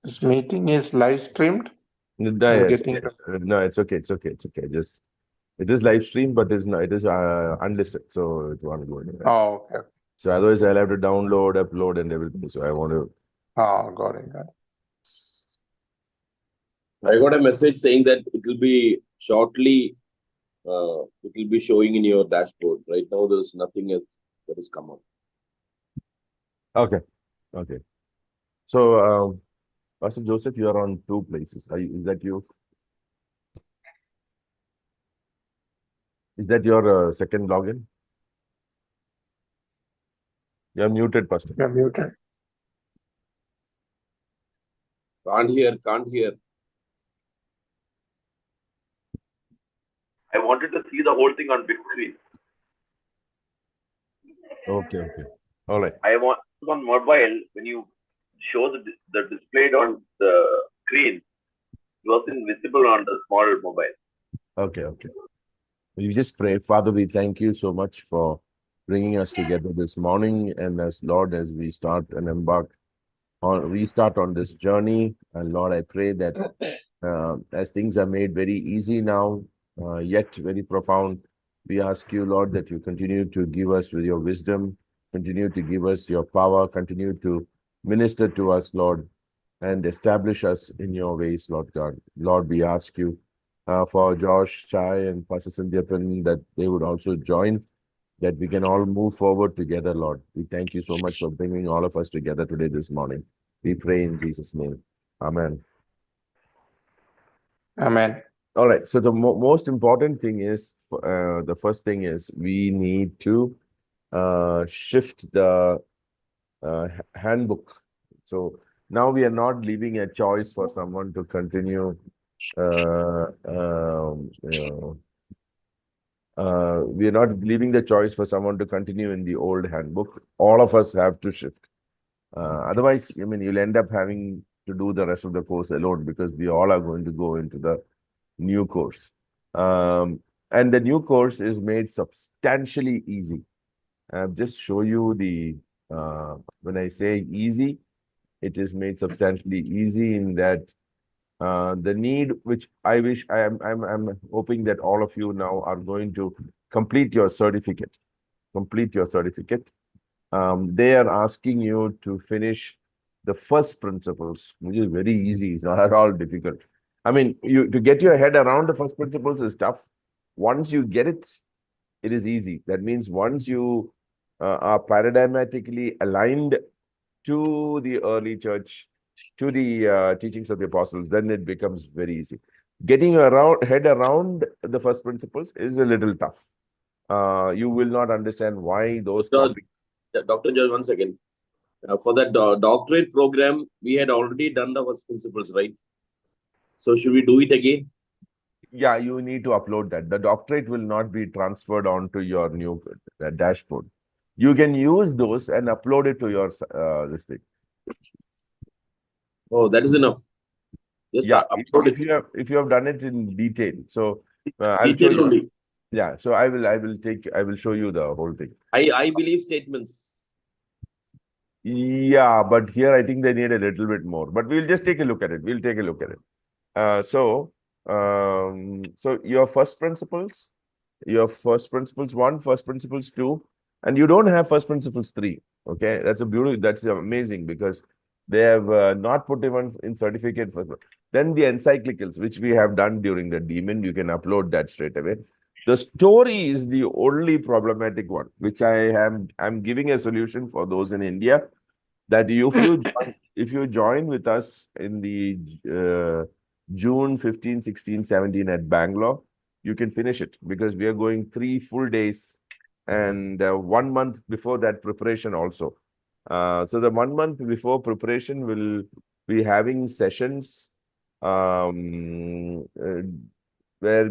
This meeting is live streamed. No, I'm it's getting okay. No, it's okay. It's okay. It's okay. Just it is live stream, but it's not. It is unlisted, so it won't go anywhere. Oh, okay. So otherwise, I'll have to download, upload, and everything. So I want to. Oh, got it. I got a message saying that it will be shortly. It will be showing in your dashboard. Right now, there's nothing else that has come up. Okay. Okay. So, Pastor Joseph, you are on two places. Is that you? Is that your second login? You're muted, Pastor. You're muted. Can't hear. Can't hear. I wanted to see the whole thing on big screen. Okay. Okay. All right. I want on mobile when you show the displayed on the screen, it wasn't visible on the small mobile. Okay. Okay. We just pray, Father. We thank you so much for bringing us together this morning, and as Lord, as we start and restart on this journey, and Lord, I pray that as things are made very easy now, yet very profound, we ask you, Lord, that you continue to give us with your wisdom, continue to give us your power, continue to minister to us, Lord, and establish us in your ways, Lord God. Lord, we ask you for Josh, Chai, and Pastor Sandhyapan that they would also join, that we can all move forward together, Lord. We thank you so much for bringing all of us together today, this morning. We pray in Jesus' name. Amen. Amen. All right. So the most important thing is, the first thing is we need to shift the handbook. So now we are not leaving a choice for someone to continue. We are not leaving the choice for someone to continue in the old handbook. All of us have to shift. Otherwise, I mean, you'll end up having to do the rest of the course alone, because we all are going to go into the new course. And the new course is made substantially easy. I'll just show you the, when I say easy, it is made substantially easy in that the need, which I'm hoping that all of you now are going to complete your certificate. They are asking you to finish the first principles, which is very easy. It's not at all difficult. I mean, to get your head around the first principles is tough. Once you get it, it is easy. That means once you are paradigmatically aligned to the early church, to the teachings of the apostles, then it becomes very easy. Getting your head around the first principles is a little tough. You will not understand why those topics. Dr. George, 1 second. For that doctorate program, we had already done the first principles, right? So should we do it again? Yeah, you need to upload that. The doctorate will not be transferred onto your new dashboard. You can use those and upload it to your this thing. Oh, that is enough. Yes, yeah, if you have done it in detail. So I'll show you. Yeah, so I will show you the whole thing. I believe statements. Yeah, but here I think they need a little bit more. But we'll just take a look at it. We'll take a look at it. So your first principles 1, first principles 2, and you don't have first principles 3. Okay, that's amazing, because they have not put even in certificate first. Then the encyclicals, which we have done during the demon, you can upload that straight away. The story is the only problematic one, which I'm giving a solution for those in India, that if you join with us in the June 15, 16, 17 at Bangalore, you can finish it, because we are going 3 full days, and 1 month before that preparation also. So the 1 month before preparation will be having sessions where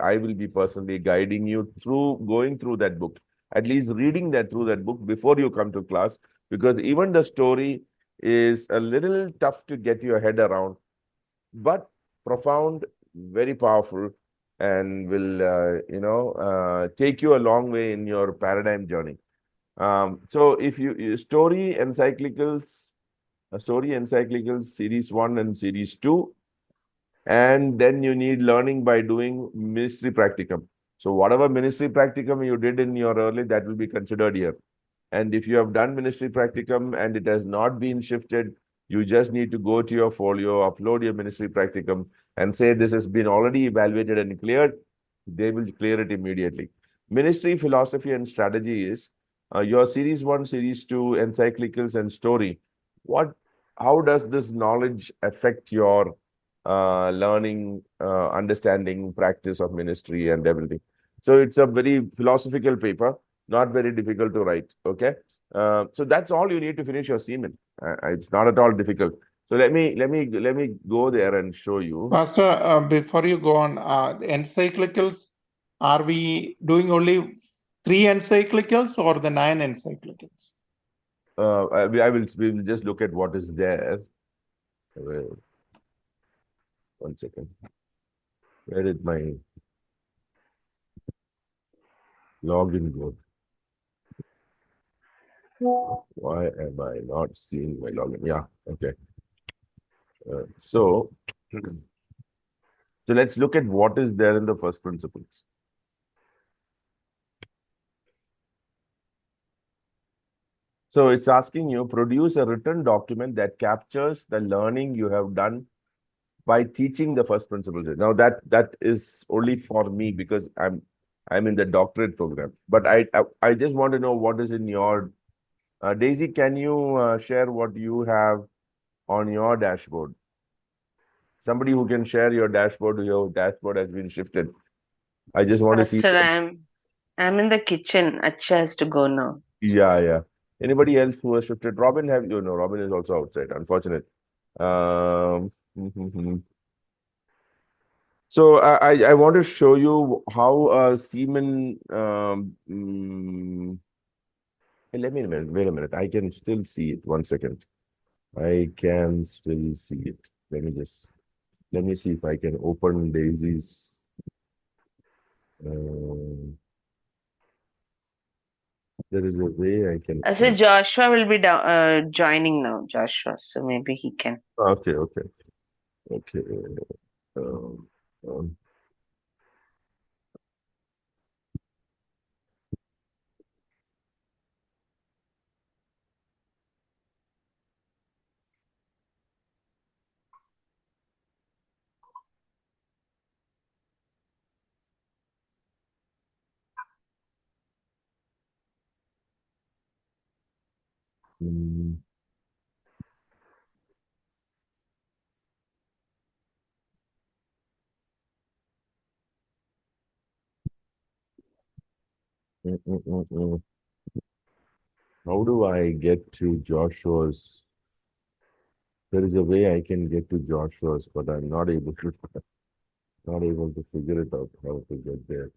I will be personally guiding you through going through that book, at least reading through that book before you come to class, because even the story is a little tough to get your head around, but profound, very powerful, and will take you a long way in your paradigm journey. So if story, encyclicals, story encyclicals, series 1 and series 2. And then you need learning by doing ministry practicum. So whatever ministry practicum you did in your early, that will be considered here. And if you have done ministry practicum and it has not been shifted, you just need to go to your folio, upload your ministry practicum and say this has been already evaluated and cleared. They will clear it immediately. Ministry philosophy and strategy is your series 1, series 2, encyclicals and story. How does this knowledge affect your learning, understanding, practice of ministry and everything? So it's a very philosophical paper, not very difficult to write. Okay. So that's all you need to finish your Seaman. It's not at all difficult. So let me go there and show you. Pastor, before you go on, the encyclicals, are we doing only 3 encyclicals or the 9 encyclicals? We will just look at what is there. One second. Where did my login go? Why am I not seeing my login? Yeah, okay. So let's look at what is there in the first principles. So it's asking you produce a written document that captures the learning you have done by teaching the first principles. Now that is only for me because I'm in the doctorate program. But I just want to know what is in your Daisy. Can you share what you have on your dashboard? Somebody who can share your dashboard. Your dashboard has been shifted. I just want to see. Pastor, I'm in the kitchen. Acha has to go now. Yeah. Anybody else who has shifted? Robin, have you? No, Robin is also outside. Unfortunate. So I want to show you how Seaman. Hey, wait a minute. I can still see it. 1 second. I can still see it. Let me see if I can open Daisy's. There is a way I can. I said Joshua will be joining now, Joshua. So maybe he can. Okay. Um, mm, mm, mm, mm, mm. How do I get to Joshua's? There is a way I can get to Joshua's, but I'm not able to figure it out how to get there.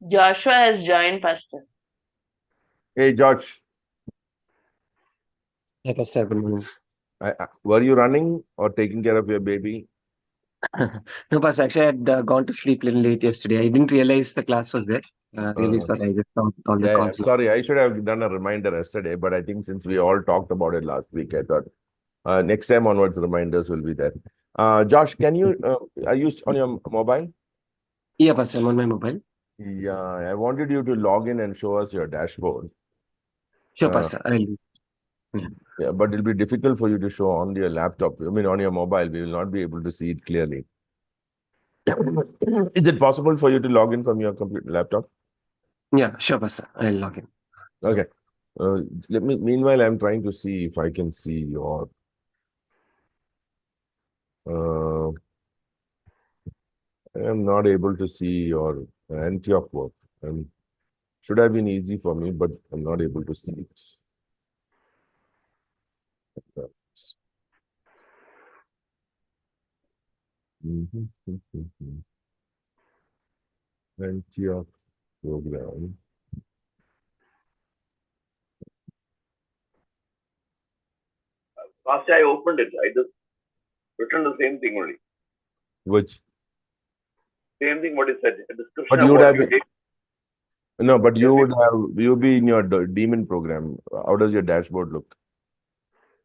Joshua has joined, Pastor. Hey, George, Yeah, Pastor, good morning. were you running or taking care of your baby? No, Pastor, actually, I had gone to sleep a little late yesterday. I didn't realize the class was there. Really sorry. I just saw all the Yeah, calls. sorry, I should have done a reminder yesterday, but I think since we all talked about it last week, I thought next time onwards, reminders will be there. Josh, can you, are you on your mobile? Yeah, Pastor, I'm on my mobile. Yeah, I wanted you to log in and show us your dashboard. Sure, Pastor, I will do. Yeah, but it'll be difficult for you to show on your laptop. I mean, on your mobile, we will not be able to see it clearly. Is it possible for you to log in from your computer laptop? Yeah, sure, Pastor. I'll log in. Okay. Meanwhile, I'm trying to see if I can see your. I am not able to see your Antioch work. Should have been easy for me, but I'm not able to see it. Antioch program. Last I opened it. I just written the same thing only. Which? Same thing what you said. A description But of you would what have you been, did. no, but you would have, you'll be in your daemon program. How does your dashboard look?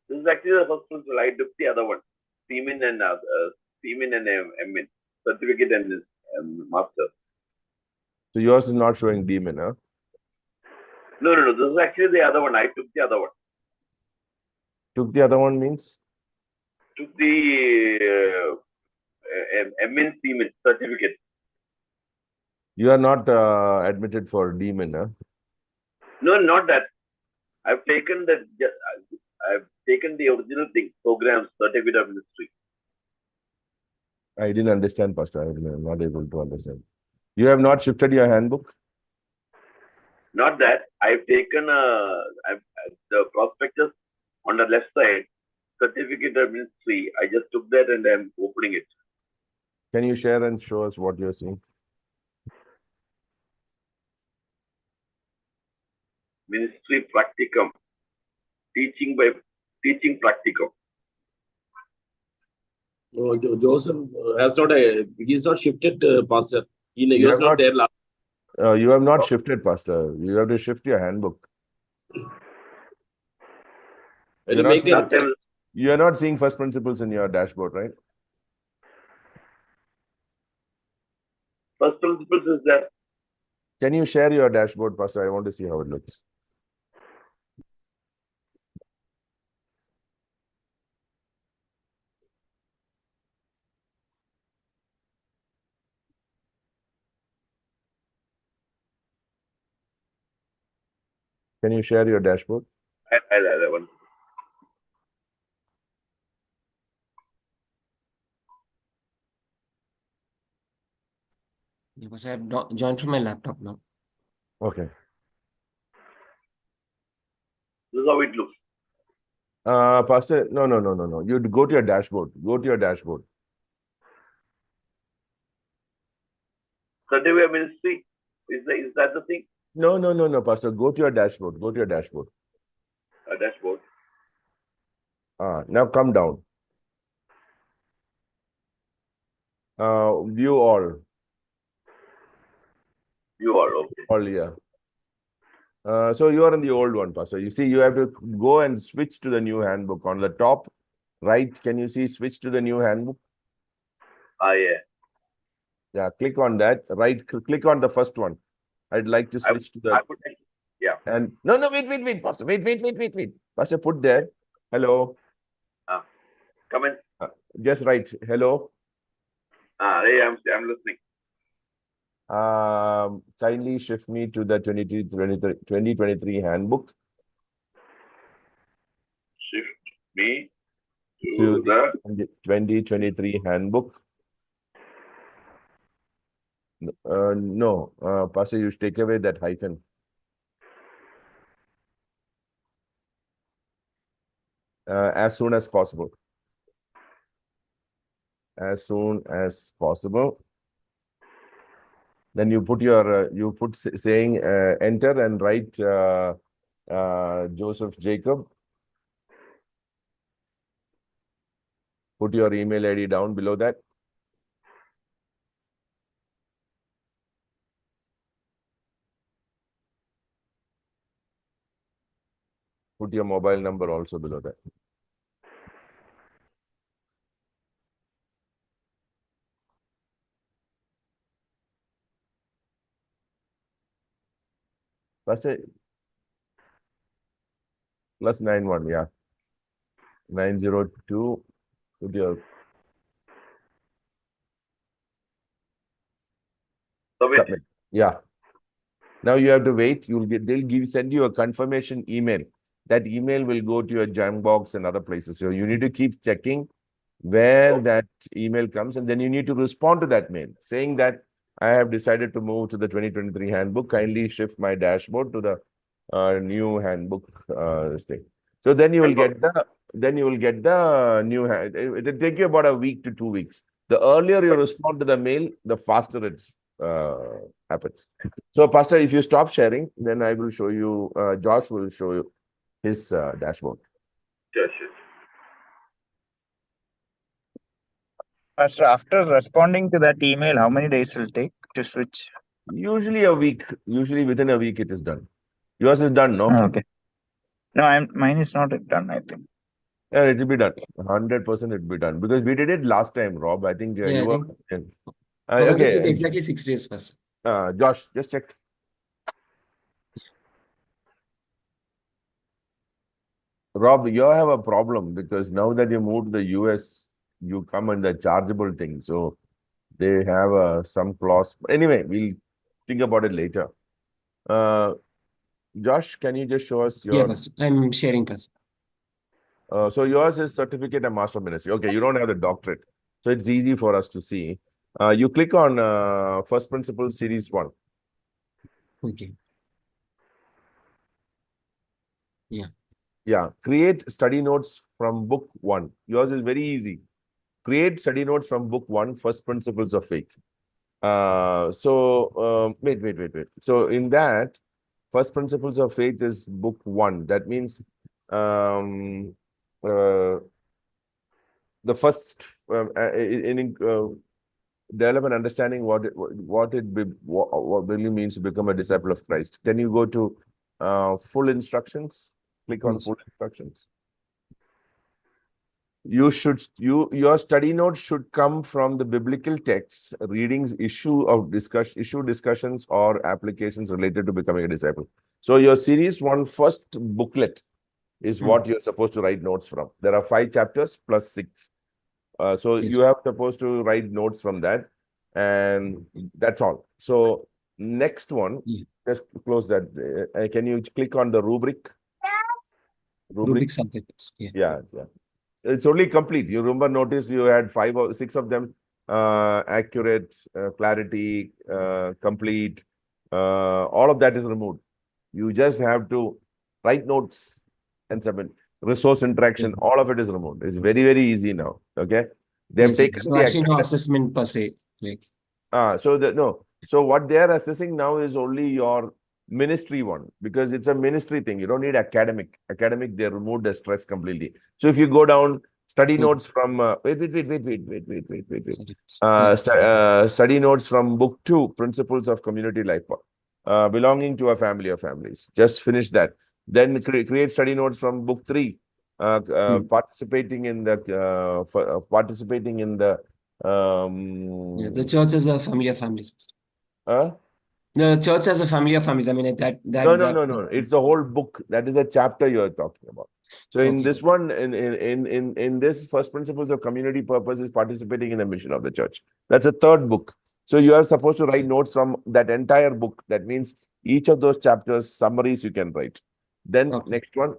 This is actually the first principle. I took the other one. Seaman and MN. Certificate and master. So yours is not showing daemon, huh? No. This is actually the other one. I took the other one. Took the other one means? Took the MN Seaman certificate. You are not admitted for daemon, huh? No, not that. I've taken the original thing, programs, certificate of ministry. I didn't understand, Pastor. I'm not able to understand. You have not shifted your handbook? Not that. I've taken the prospectus on the left side, certificate of ministry. I just took that and I'm opening it. Can you share and show us what you're seeing? Ministry practicum. Teaching practicum. No, Joseph has not he's not shifted, Pastor. He You was have not not- there last. You have not shifted, Pastor. You have to shift your handbook. When You're you not make seeing- Last time, You are not seeing first principles in your dashboard, right? first principles is that Can you share your dashboard, Pastor? I want to see how it looks. Can you share your dashboard? I'll add that one. Because I have not joined from my laptop now. Okay. This is how it looks. Pastor, no. You go to your dashboard. Go to your dashboard. Certificate of ministry, is that the thing? No, Pastor. Go to your dashboard. Go to your dashboard. A dashboard. Now come down. View all. You are okay. All, yeah. So you are in the old one, Pastor. You see, you have to go and switch to the new handbook. On the top right, can you see switch to the new handbook? Yeah. Yeah, click on that. Right, click on the first one. I'd like to switch to the. Yeah. And no, wait, Pastor. Wait. Pastor, put there. Hello. Come in. Just right. Hello. Yeah, I'm listening. Kindly shift me to the 2023 handbook. Shift me To to the 2023 handbook. No, Pastor, you should take away that hyphen. As soon as possible. As soon as possible. Then you put your saying enter and write Joseph Jacob. Put your email ID down below that. Put your mobile number also below that. Pastor, +91, yeah. 902. Put your submit. Yeah. Now you have to wait. They'll send you a confirmation email. That email will go to your junk box and other places. So you need to keep checking where that email comes, and then you need to respond to that mail saying that I have decided to move to the 2023 handbook. Kindly shift my dashboard to the new handbook thing. So then you will get the new hand. It will take you about a week to 2 weeks. The earlier you respond to the mail, the faster it happens. So, Pastor, if you stop sharing, then I will show you. Josh will show you his dashboard. Sure, sure. Pastor, after responding to that email, how many days will it take to switch? Usually a week. Usually within a week it is done. Yours is done, no? Okay. No, mine is not done, I think. Yeah, it will be done. 100% it will be done because we did it last time, Rob. I think Yeah, you I were. think ours Okay. took exactly 6 days, Pastor. Josh, just check. Rob, you have a problem because now that you moved to the US, you come in the chargeable thing. So they have some clause. Anyway, we'll think about it later. Josh, can you just show us Yeah, your? Pastor. I'm sharing, Pastor. So yours is certificate and master of ministry. Okay, you don't have the doctorate, so it's easy for us to see. You click on First Principle Series 1. Okay. Yeah, create study notes from book 1. Yours is very easy. Create study notes from book 1, First Principles of Faith. Wait. So in that, First Principles of Faith is book 1. That means the first develop an understanding what really means to become a disciple of Christ. Can you go to full instructions? Click on Yes. full instructions. Your study notes should come from the biblical texts, readings, issue discussions, or applications related to becoming a disciple. So your series 1 first booklet is what you're supposed to write notes from. There are 5 chapters plus 6. So Yes. you have supposed to write notes from that, and that's all. So next one, just close that. Can you click on the rubric? Rubric subjects. Yeah. Yeah. It's only complete. You remember, notice you had 5 or 6 of them. Accurate, clarity, complete. All of that is removed. You just have to write notes and submit. Resource interaction, all of it is removed. It's very, very easy now. Okay. They've Yes, taken so the actually no assessment per se. Like, So what they are assessing now is only your ministry one, because it's a ministry thing. You don't need academic. Academic, they removed the stress completely. So if you go down, study notes from study notes from book 2, Principles of Community Life, belonging to a family of families. Just finish that. Then create study notes from book 3, participating in the the church as a family of families. The church as a family of families. I mean, No. It's the whole book. That is a chapter you're talking about. So in this one, in this First Principles of Community Purpose is participating in the mission of the church. That's a 3rd book. So you are supposed to write notes from that entire book. That means each of those chapters, summaries you can write. Then next one,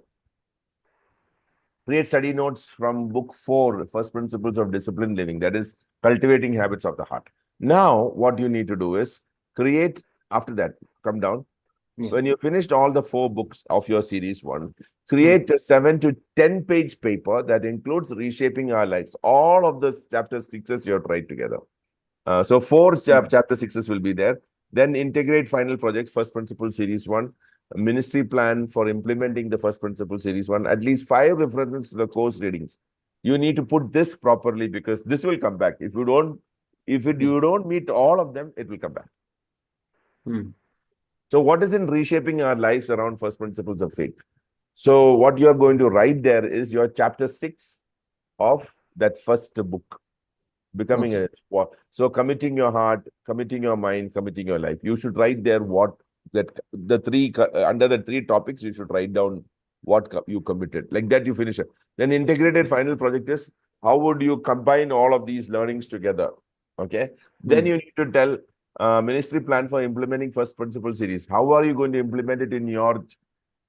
create study notes from book 4, First Principles of Disciplined Living. That is cultivating habits of the heart. Now, what you need to do is create, after that, come down. When you finished all the 4 books of your series 1, create a 7 to 10 page paper that includes reshaping our lives. All of the chapter 6s you have to write together. So 4 chapter 6s will be there. Then integrate final projects, First Principle Series 1, ministry plan for implementing the First Principle Series 1, at least 5 references to the course readings. You need to put this properly because this will come back. If you don't meet all of them, it will come back. So what is in reshaping our lives around First Principles of Faith? So what you are going to write there is your chapter 6 of that first book, becoming a what. So committing your heart, committing your mind, committing your life. You should write there what that the 3 under the 3 topics you should write down what you committed. Like that you finish it. Then integrated final project is how would you combine all of these learnings together? Okay. Then you need to tell ministry plan for implementing First Principle series. How are you going to implement it in your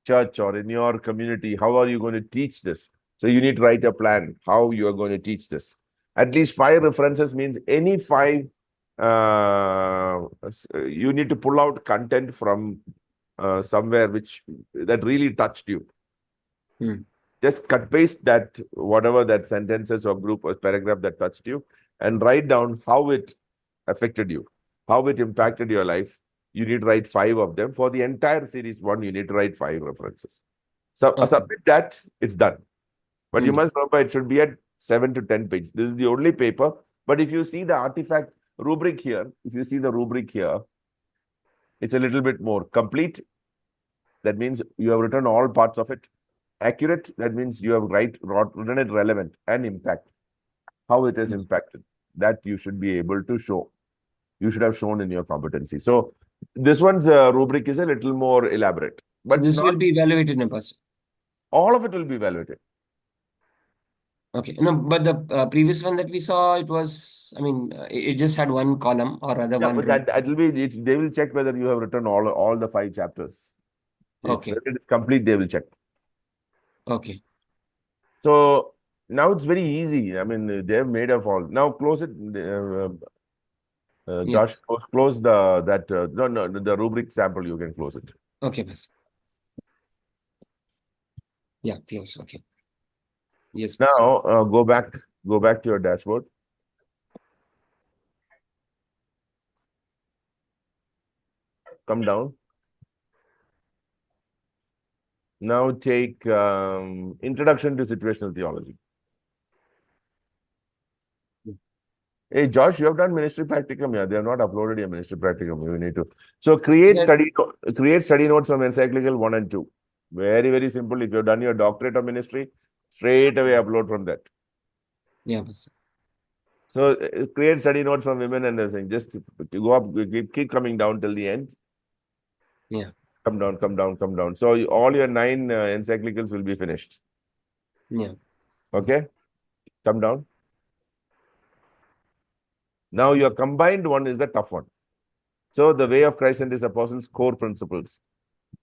church or in your community? How are you going to teach this? So you need to write a plan how you are going to teach this. At least 5 references means any 5 you need to pull out content from somewhere that really touched you. Just cut paste that, whatever that sentences or group or paragraph that touched you, and write down how it affected you, how it impacted your life. You need to write 5 of them. For the entire series 1, you need to write 5 references. So submit that, it's done. But you must remember, it should be at 7 to 10 pages. This is the only paper. But if you see the artifact rubric here, it's a little bit more complete. That means you have written all parts of it. Accurate, that means you have written it relevant, and impact, how it has impacted. That you should be able to show. You should have shown in your competency. So this one's rubric is a little more elaborate. But so this will be evaluated in person. All of it will be evaluated. Okay. No, but the previous one that we saw, it was, I mean, it just had one column or rather one. But that will be, they will check whether you have written all the 5 chapters. Okay. If it is complete, they will check. Okay. So now it's very easy. I mean, they have made up all. Now close it. Josh, close the rubric sample. You can close it. Okay, boss. Yeah, close. Okay. Yes. Boss. Now go back to your dashboard. Come down. Now take Introduction to Situational Theology. Hey, Josh, you have done ministry practicum. Yeah, they have not uploaded your ministry practicum. You need to. So create study notes from encyclical 1 and 2. Very, very simple. If you have done your doctorate of ministry, straight away upload from that. Yeah, boss. So create study notes from women and everything. Just go up, keep coming down till the end. Yeah. Come down. So all your 9 encyclicals will be finished. Yeah. Okay. Come down. Now your combined one is the tough one. So the way of Christ and his apostles, core principles.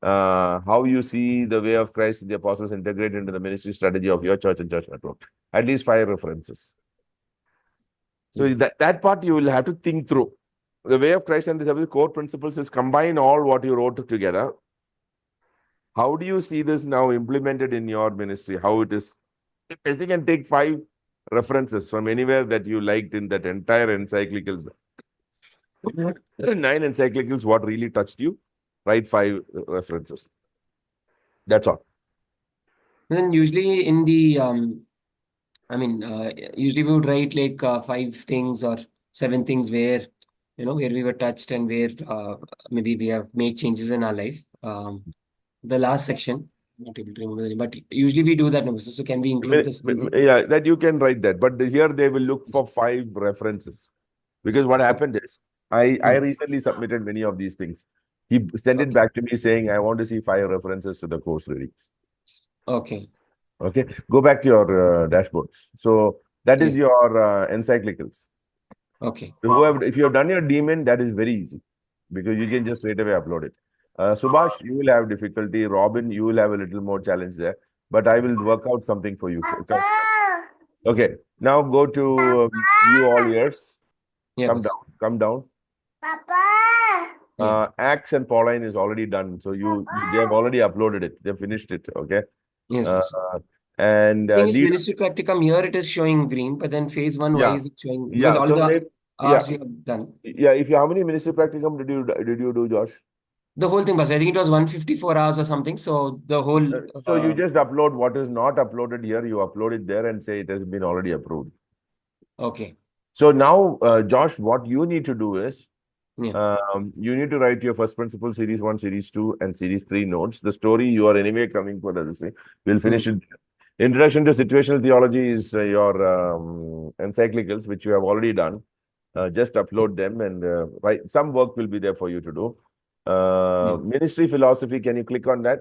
How you see the way of Christ and the apostles integrate into the ministry strategy of your church and church network. At least 5 references. So that part you will have to think through. The way of Christ and the core principles is combine all what you wrote together. How do you see this now implemented in your ministry? How it is? If you can take 5 references from anywhere that you liked in that entire encyclicals. 9 encyclicals, what really touched you? Write 5 references. That's all. Then usually in the usually we would write like 5 things or 7 things where where we were touched and where maybe we have made changes in our life. The last section, not able to remember the name, but usually we do that. So can we include this? Yeah, that you can write that, but here they will look for 5 references, because what happened is I recently submitted many of these things. He sent it back to me saying, I want to see 5 references to the course readings. Okay. Okay, go back to your dashboards. So that is your encyclicals. Okay. If you have done your daemon, that is very easy, because you can just straight away upload it. Subhash, you will have difficulty. Robin, you will have a little more challenge there, but I will work out something for you. Okay, now go to view all ears. Yeah, come down. Acts and Pauline is already done. So they have already uploaded it. They have finished it. Okay. Yes. And ministry practicum here it is showing green, but then phase 1 why is it showing? Because all the hours we have done. Yeah, how many ministry practicum did you do, Josh? The whole thing, but I think it was 154 hours or something. So the whole. So you just upload what is not uploaded here. You upload it there and say it has been already approved. Okay. So now, Josh, what you need to do is, you need to write your first principle series 1, series 2, and series 3 notes. The story you are anyway coming for this thing. We'll finish it. Introduction to Situational Theology is your encyclicals, which you have already done. Just upload them, and some work will be there for you to do. Ministry philosophy, can you click on that?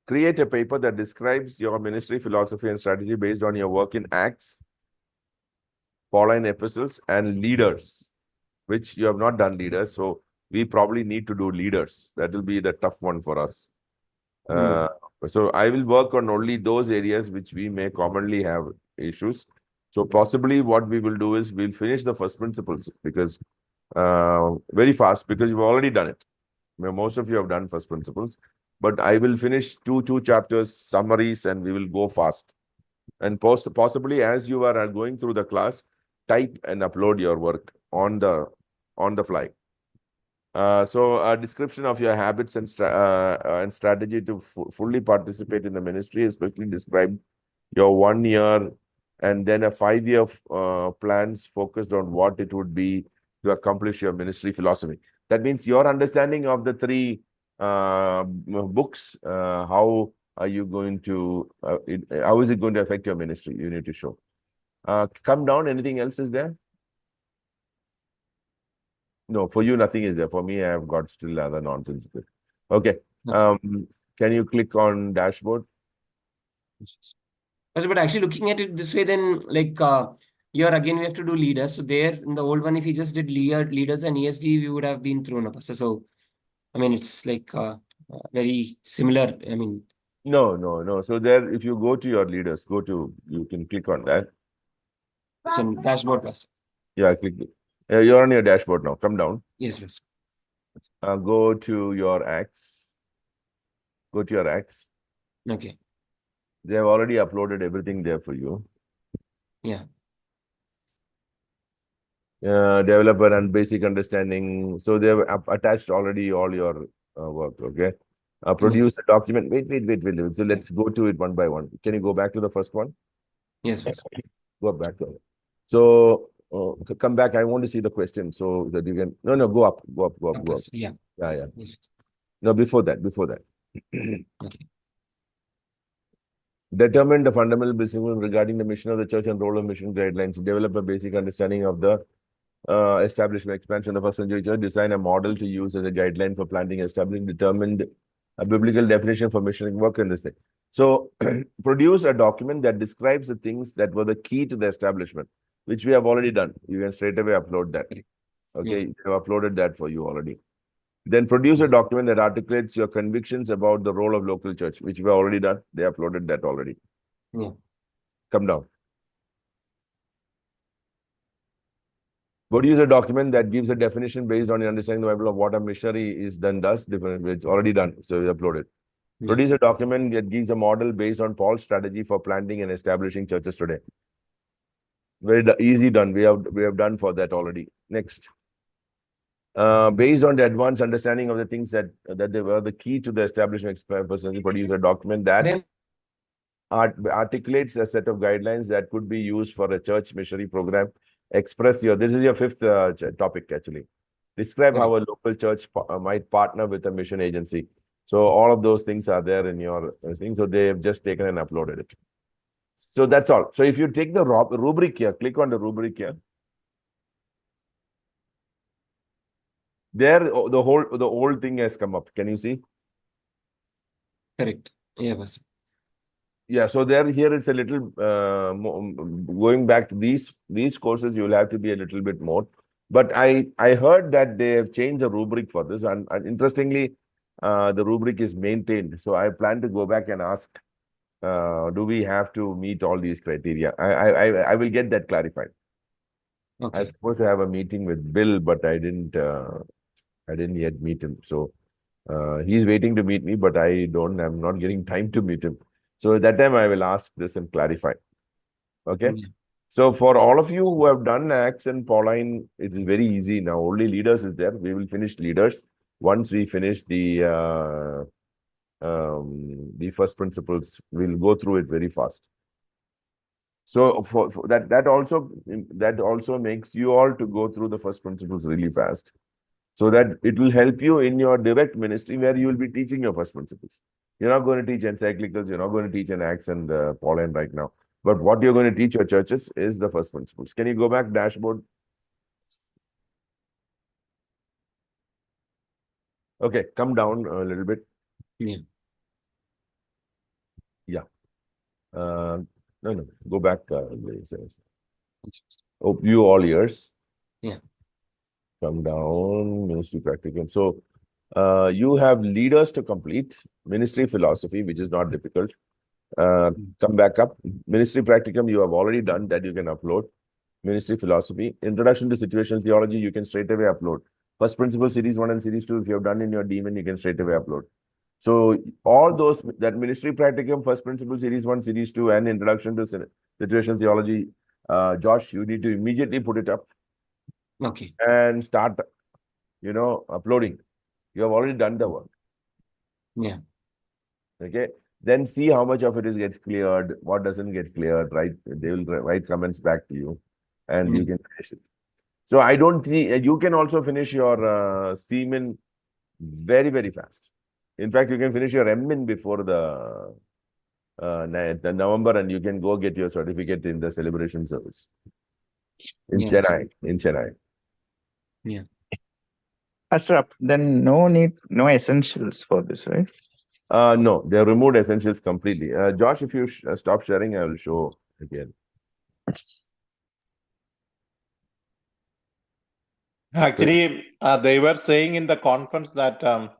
Create a paper that describes your ministry philosophy and strategy based on your work in Acts, Pauline epistles, and leaders, which you have not done leaders. So we probably need to do leaders. That will be the tough one for us. So I will work on only those areas which we may commonly have issues. So possibly what we will do is we'll finish the first principles because very fast because you've already done it. Most of you have done first principles, but I will finish two chapters summaries and we will go fast. And possibly as you are going through the class, type and upload your work on the fly. So a description of your habits and strategy to fully participate in the ministry, especially describe your 1 year and then a 5-year plans focused on what it would be to accomplish your ministry philosophy. That means your understanding of the 3 books, how are you going to, how is it going to affect your ministry? You need to show. Come down, anything else is there? No, for you, nothing is there. For me, I have got still other nonsense. Okay. Can you click on dashboard? But actually looking at it this way, then like here again we have to do leaders. So there in the old one, if he just did leaders and ESD, we would have been through. So I mean, it's like very similar. I mean, No. So there, if you go to your leaders, you can click on that. it's in dashboard plus. Yeah, click. You're on your dashboard now. Come down. Yes, yes. Go to your acts. Go to your acts. Okay. They have already uploaded everything there for you. Yeah. Developer and basic understanding. So they have attached already all your work. Okay. Produce a document. Wait. So let's go to it one by one. Can you go back to the first one? Yes, yes. Go back to it. So come back. I want to see the question so that you can. No, go up. Go up. Yeah. Yeah. Yes. No, before that. Okay. Determine the fundamental principles regarding the mission of the church and role of mission guidelines. Develop a basic understanding of the establishment expansion of the first century church. Design a model to use as a guideline for planting, establishing. Determined a biblical definition for missionary work in this thing. So produce a document that describes the things that were the key to the establishment, which we have already done. You can straight away upload that. Okay, we have uploaded that for you already. Then produce a document that articulates your convictions about the role of local church, which we have already done. They uploaded that already. Yeah. Come down. Produce a document that gives a definition based on your understanding of the Bible of what a missionary is does. It's already done. So we uploaded. Produce a document that gives a model based on Paul's strategy for planting and establishing churches today. Very easy done. We have done for that already. Next. Based on the advanced understanding of the things that they were the key to the establishment, personally produce a document that articulates a set of guidelines that could be used for a church missionary program. Express this is your 5th topic actually. Describe how a local church might partner with a mission agency. So all of those things are there in your thing. So they have just taken and uploaded it. So that's all. So if you take the rubric here, click on the rubric here. There, the whole thing has come up. Can you see? Correct. Yeah, boss. Yeah. So here it's a little going back to these courses. You will have to be a little bit more. But I heard that they have changed the rubric for this, and interestingly, the rubric is maintained. So I plan to go back and ask, do we have to meet all these criteria? I will get that clarified. Okay. I was supposed to have a meeting with Bill, but I didn't yet meet him. So he's waiting to meet me, but I'm not getting time to meet him. So at that time I will ask this and clarify. Okay. So for all of you who have done Acts and Pauline, it is very easy now. Only leaders is there. We will finish leaders once we finish the first principles. We'll go through it very fast. So for that also makes you all to go through the first principles really fast, so that it will help you in your direct ministry where you will be teaching your first principles. You're not going to teach encyclicals. You're not going to teach an Acts and Pauline right now. But what you're going to teach your churches is the first principles. Can you go back dashboard? Okay, come down a little bit. Yeah. No, go back. Oh, view all ears. Yeah. Come down, ministry practicum. So You have leaders to complete, ministry philosophy, which is not difficult. Come back up. Ministry practicum, you have already done that, you can upload. Ministry philosophy, introduction to situational theology, you can straight away upload. First principle series 1 and series 2, if you have done in your demon, you can straight away upload. So all those, that ministry practicum, first principle series 1, series 2, and introduction to situational theology, Josh, you need to immediately put it up Okay. and start, uploading. You have already done the work. Yeah. Okay. Then see how much of it gets cleared, what doesn't get cleared, right? They will write comments back to you and you can finish it. So I don't think you can also finish your Seaman very, very fast. In fact, you can finish your MIN before the November, and you can go get your certificate in the celebration service in Yes. Chennai. In Chennai. Yeah. Pastor, then no essentials for this, right? No, they removed essentials completely. Josh, if you stop sharing, I will show again. Actually, they were saying in the conference that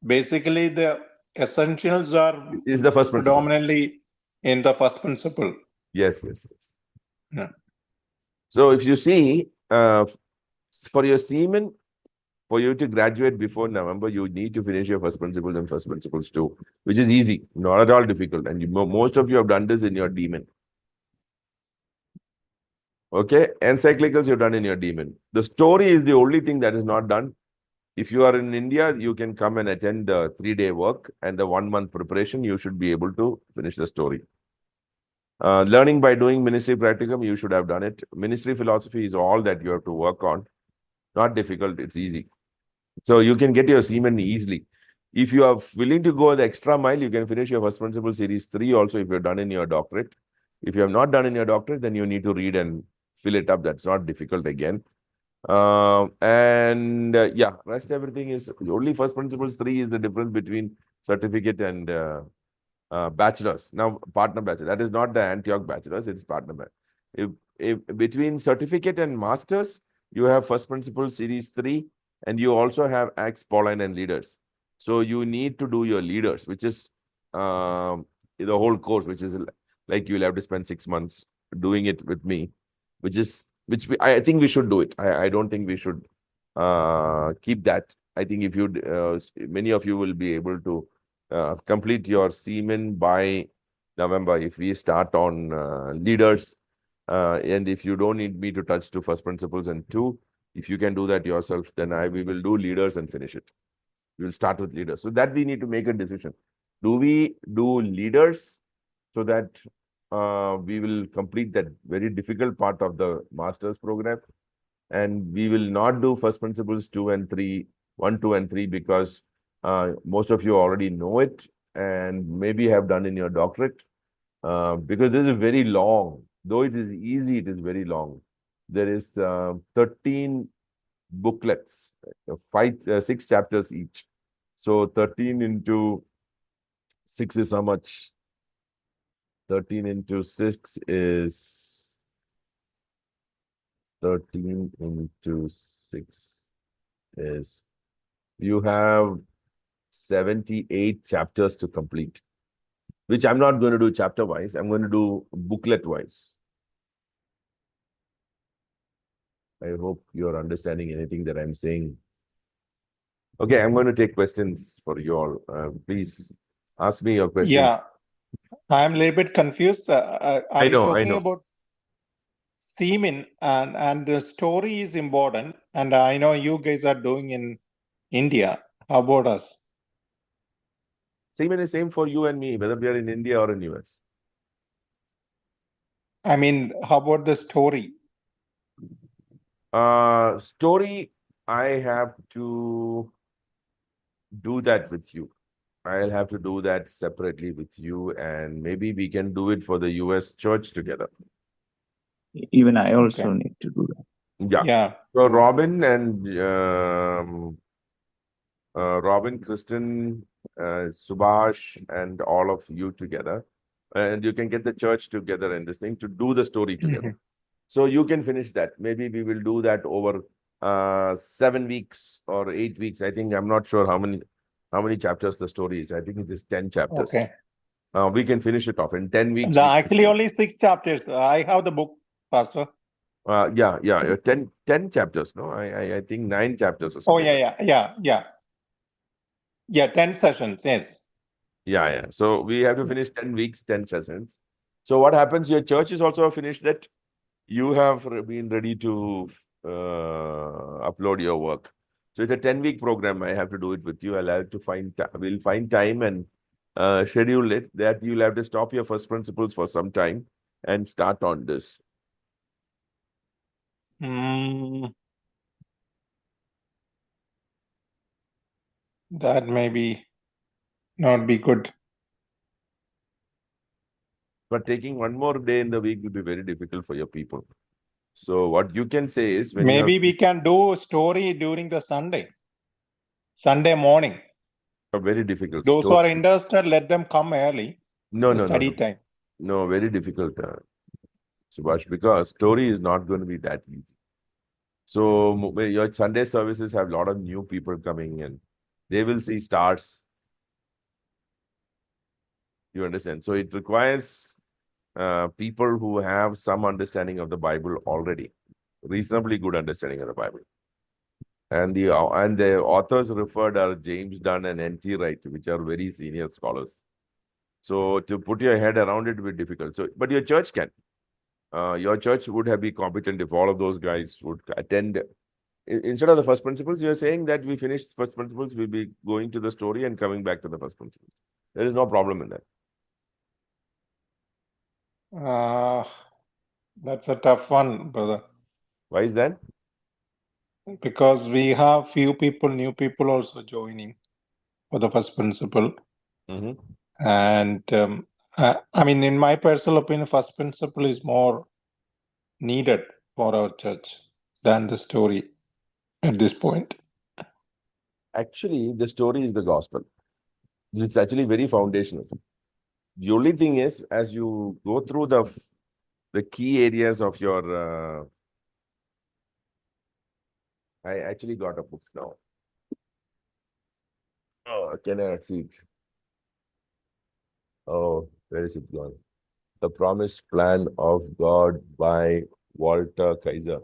basically the essentials are Is the first principle. predominantly in the first principle. Yes, yes, yes. Yeah. So if you see, for your Seaman, for you to graduate before November, you need to finish your first principles and first principles too, which is easy, not at all difficult. And most of you have done this in your demon. Okay, encyclicals you've done in your demon. The story is the only thing that is not done. If you are in India, you can come and attend the 3-day work and the 1-month preparation. You should be able to finish the story. Learning by doing ministry practicum, you should have done it. Ministry philosophy is all that you have to work on. Not difficult, it's easy. So you can get your Seaman easily. If you are willing to go the extra mile, you can finish your first principle series 3 also if you're done in your doctorate. If you have not done in your doctorate, then you need to read and fill it up. That's not difficult again. Yeah, rest everything is only first principles 3 is the difference between certificate and bachelor's. Now, partner bachelor, that is not the Antioch bachelor's, it's partner bachelor. If between certificate and master's, you have first principles series 3, and you also have Acts, Pauline, and leaders. So you need to do your leaders, which is the whole course, which is like you'll have to spend 6 months doing it with me, I think we should do it. I don't think we should keep that. I think if you many of you will be able to complete your Seaman by November if we start on leaders. And if you don't need me to touch to first principles and 2, if you can do that yourself, then we will do leaders and finish it. We will start with leaders. So that we need to make a decision. Do we do leaders so that we will complete that very difficult part of the master's program? And we will not do first principles 2 and 3, 1, 2, and 3, because most of you already know it and maybe have done in your doctorate. Because this is very long. Though it is easy, it is very long. There is 13 booklets, 6 chapters each. So 13 into 6 is how much? 13 into 6 is 13 into 6 is, you have 78 chapters to complete, which I'm not going to do chapter wise. I'm going to do booklet wise. I hope you're understanding anything that I'm saying. Okay, I'm going to take questions for you all. Please ask me your question. Yeah, I'm a little bit confused. Are you talking about Seaman, and the story is important, and I know you guys are doing in India. How about us? Seaman is same for you and me, whether we are in India or in US. I mean, how about the story? Story, I have to do that with you. I'll have to do that separately with you, and maybe we can do it for the US church together. Even I also need to do that. Yeah. So Robin and Robin, Kristen, Subhash, and all of you together, and you can get the church together in this thing to do the story together. So you can finish that. Maybe we will do that over 7 weeks or 8 weeks. I think I'm not sure how many chapters the story is. I think it is 10 chapters. Okay. We can finish it off in 10 weeks. Actually, only 6 chapters. I have the book, Pastor. Yeah. 10 chapters. No, I think 9 chapters or something. Yeah, 10 sessions. Yes. Yeah. So we have to finish 10 weeks, 10 sessions. So what happens? Your church is also finished that you have been ready to upload your work. So it's a 10-week program. I have to do it with you. We'll find time and schedule it that you'll have to stop your first principles for some time and start on this. That maybe not be good. But taking one more day in the week will be very difficult for your people. So what you can say is maybe we can do a story during the Sunday morning. A very difficult. Those who are interested, let them come early. No. Study time. No, very difficult, Subhash, because story is not going to be that easy. So your Sunday services have a lot of new people coming in. They will see stars. You understand? So it requires people who have some understanding of the Bible already, reasonably good understanding of the Bible. And the authors referred are James Dunn and N.T. Wright, which are very senior scholars. So to put your head around it will be difficult. So, but your church can. Your church would have been competent if all of those guys would attend. Instead of the first principles, you're saying that we finish first principles, we'll be going to the story and coming back to the first principles. There is no problem in that. That's a tough one, brother. Why is that? Because we have few people, new people also joining for the first principle. And I mean, in my personal opinion, first principle is more needed for our church than the story at this point. Actually, the story is the gospel. It's actually very foundational. The only thing is, as you go through the key areas of your... I actually got a book now. Oh, I cannot see it. Oh, where is it gone? The Promised Plan of God by Walter Kaiser.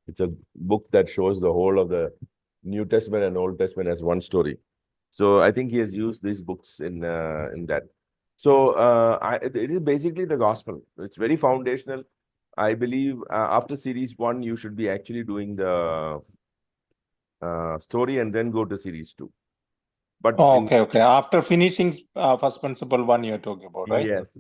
It's a book that shows the whole of the New Testament and Old Testament as one story. So I think he has used these books in that. So it is basically the gospel. It's very foundational. I believe after series 1, you should be actually doing the story and then go to series 2. But okay. After finishing first principle 1, you're talking about, right? Yes.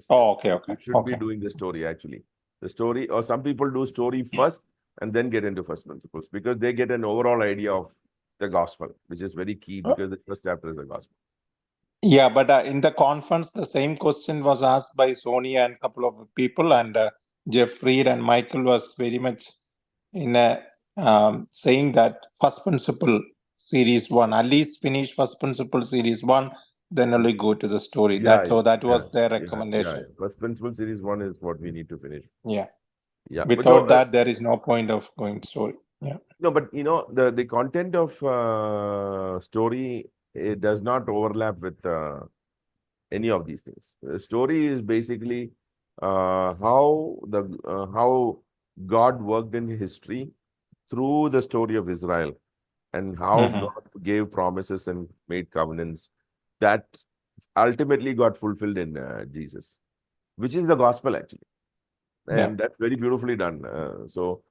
Okay. You should be doing the story actually. The story, or some people do story first and then get into first principles because they get an overall idea of the gospel, which is very key because the first chapter is the gospel. Yeah, but in the conference, the same question was asked by Sonia and a couple of people, and Jeff Reed and Michael was very much in saying that first principle series 1, at least finish first principle series 1, then only go to the story. That was their recommendation. First principle series 1 is what we need to finish. Yeah. Yeah. Without that, there is no point of going to story. Yeah. No, but the content of story, it does not overlap with any of these things. The story is basically how God worked in history through the story of Israel and how God gave promises and made covenants that ultimately got fulfilled in Jesus, which is the gospel actually. And that's very beautifully done. So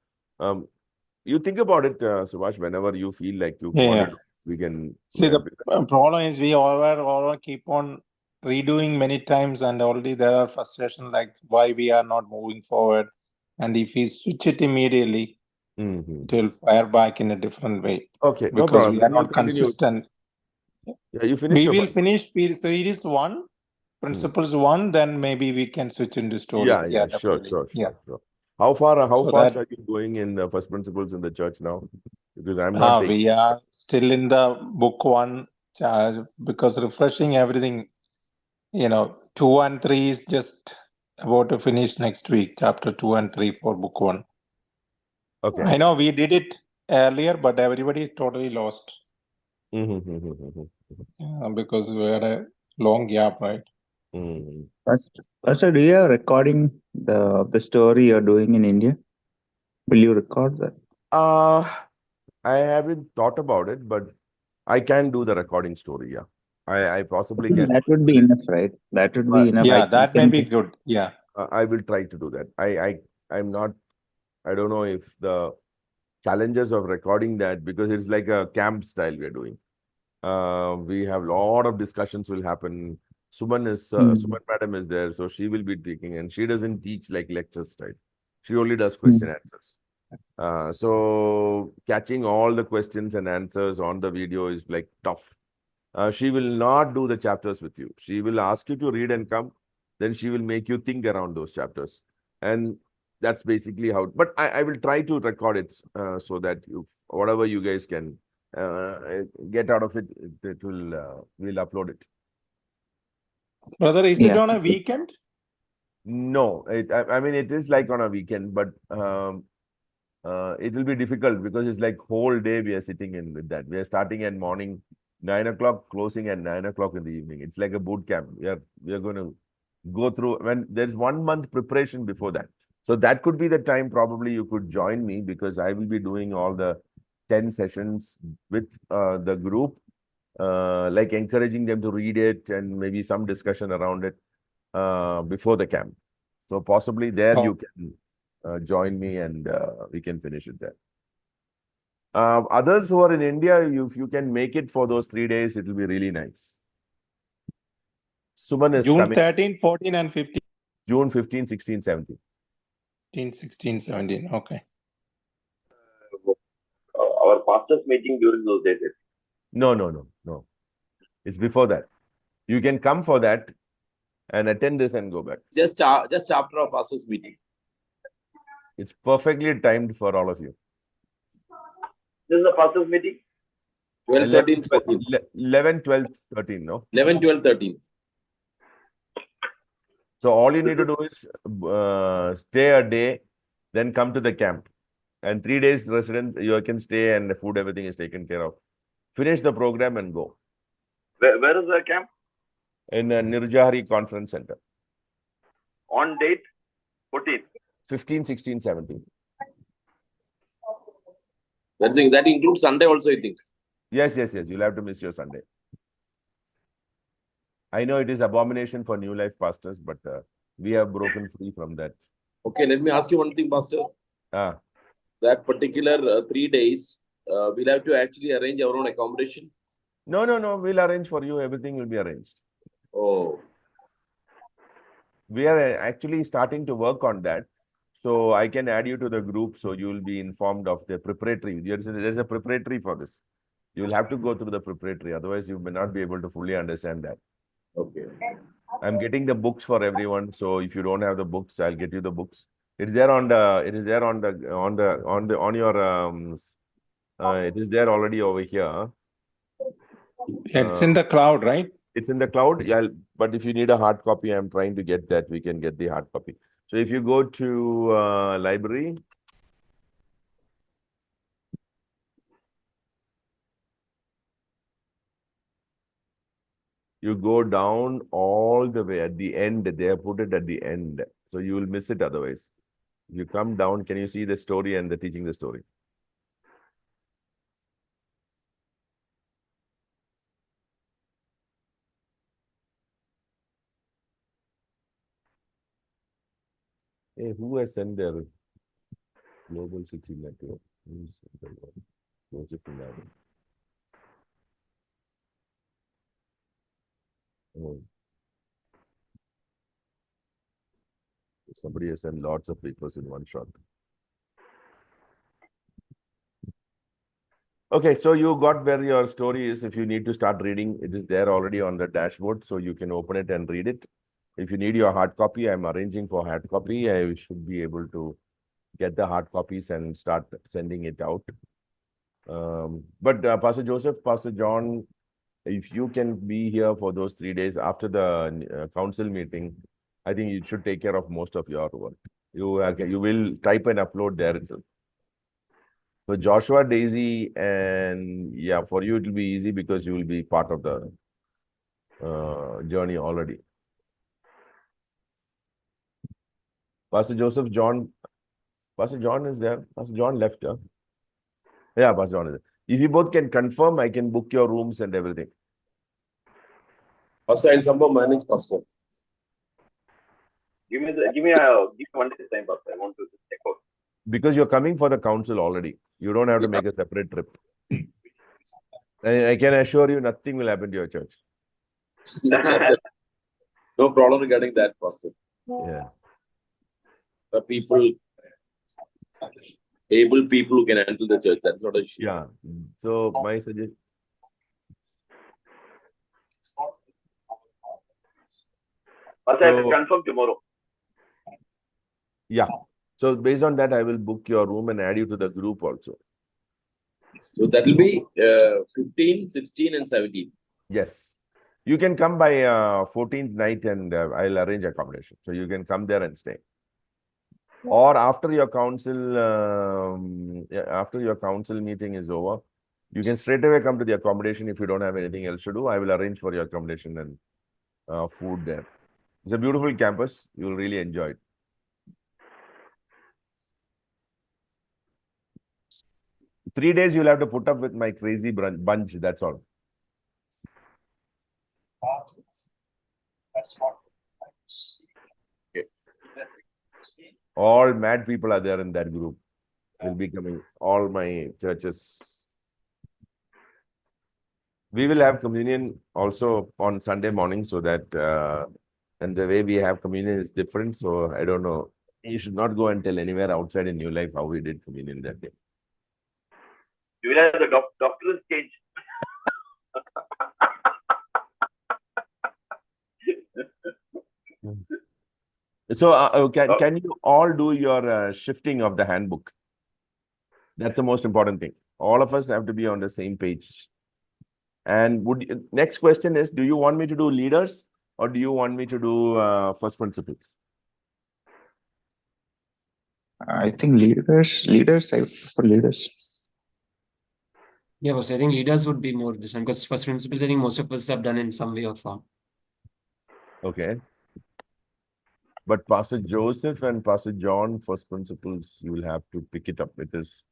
you think about it, Subhash, whenever you feel like you want to, we can... See, the problem is we all keep on redoing many times, and already there are frustrations like why we are not moving forward. And if we switch it immediately, it will fire back in a different way. Okay, because no problem. We are not consistent. Yeah, you finish. We will finish series 1, principles 1, then maybe we can switch into story. Yeah, sure. How fast are you going in the first principles in the church now? Because I'm not. We are still in the book 1 because refreshing everything. 2 and 3 is just about to finish next week. Chapter 2 and 3 for book 1. Okay. I know we did it earlier, but everybody is totally lost because we had a long gap, right? Pastor, do you have recording the story you're doing in India? Will you record that? I haven't thought about it, but I can do the recording story. Yeah, I possibly can. That would be enough, right? That would be enough. Yeah, that may be good. Yeah. I will try to do that. I'm not. I don't know if the challenges of recording that, because it's like a camp style we're doing. We have a lot of discussions will happen. Suman madam is there, so she will be taking, and she doesn't teach like lecture style. She only does question answers. So catching all the questions and answers on the video is like tough. She will not do the chapters with you. She will ask you to read and come. Then she will make you think around those chapters. And that's basically how, but I will try to record it so that whatever you guys can get out of it, we'll upload it. Brother, is it on a weekend? No, I mean, it is like on a weekend, but it will be difficult because it's like whole day we are sitting in with that. We are starting at morning 9 o'clock, closing at 9 o'clock in the evening. It's like a boot camp. We are going to go through when there's 1 month preparation before that. So that could be the time probably you could join me, because I will be doing all the 10 sessions with the group, like encouraging them to read it and maybe some discussion around it before the camp. So possibly there you can join me and we can finish it there. Others who are in India, if you can make it for those 3 days, it will be really nice. Suman is June coming. 13, 14 and 15. June 15, 16, 17. 15, 16, 17. Okay. Our pastors meeting during those days. No. It's before that. You can come for that and attend this and go back. Just after our pastors meeting. It's perfectly timed for all of you. This is the pastors meeting? 12, 13, 13. 11, 12, 13, no? 11, 12, 13. So all you need to do is stay a day, then come to the camp. And 3 days residence, you can stay and the food, everything is taken care of. Finish the program and go. Where is the camp? In Nirjahari Conference Center. On date? 14. 15, 16, 17. That includes Sunday also, I think. Yes. You'll have to miss your Sunday. I know it is abomination for New Life pastors, but we have broken free from that. Okay, let me ask you one thing, Pastor. That particular 3 days, we'll have to actually arrange our own accommodation? No. We'll arrange for you. Everything will be arranged. Oh. We are actually starting to work on that. So I can add you to the group, so you will be informed of the preparatory. There's a preparatory for this. You will have to go through the preparatory. Otherwise, you may not be able to fully understand that. Okay. I'm getting the books for everyone. So if you don't have the books, I'll get you the books. It is there on the. It is there on your. It is there already over here. It's in the cloud, right? It's in the cloud. Yeah, but if you need a hard copy, I'm trying to get that. We can get the hard copy. So if you go to library, you go down all the way at the end. They have put it at the end. So you will miss it otherwise. You come down, can you see the story and the teaching the story? Hey, who has sent their global city network? Oh. Somebody has sent lots of papers in one shot. Okay, so you got where your story is. If you need to start reading, it is there already on the dashboard, so you can open it and read it. If you need your hard copy, I'm arranging for hard copy. I should be able to get the hard copies and start sending it out. But Pastor Joseph, Pastor John, if you can be here for those 3 days after the council meeting, I think you should take care of most of your work. You will type and upload there itself. So Joshua, Daisy, and yeah, for you it will be easy because you will be part of the journey already. Pastor Joseph, John, Pastor John is there. Pastor John left. Huh? Yeah, Pastor John is there. If you both can confirm, I can book your rooms and everything. Pastor, I'll somehow manage, Pastor. Give me 1 day time, Pastor. I want to check out. Because you're coming for the council already. You don't have to make a separate trip. I can assure you nothing will happen to your church. No problem regarding that, Pastor. Yeah. The people, able people who can handle the church. That's not an issue. Yeah. So my suggestion. Pastor, I will confirm tomorrow. Yeah. So based on that, I will book your room and add you to the group also. So that will be 15, 16 and 17. Yes. You can come by 14th night and I'll arrange accommodation. So you can come there and stay. Or after your council meeting is over, you can straight away come to the accommodation if you don't have anything else to do. I will arrange for your accommodation and food there. It's a beautiful campus. You will really enjoy it. Three days you'll have to put up with my crazy bunch. That's all. Okay. All mad people are there in that group. Will be coming. All my churches. We will have communion also on Sunday morning, so that and the way we have communion is different. So I don't know. You should not go and tell anywhere outside in New Life how we did communion that day. You will have the doctor's change. So can you all do your shifting of the handbook? That's the most important thing. All of us have to be on the same page. And next question is, do you want me to do leaders or do you want me to do first principles? I think leaders, for leaders. Yeah, but I think leaders would be more this one because first principles, I think most of us have done in some way or form. Okay. But Pastor Joseph and Pastor John, first principles, you will have to pick it up because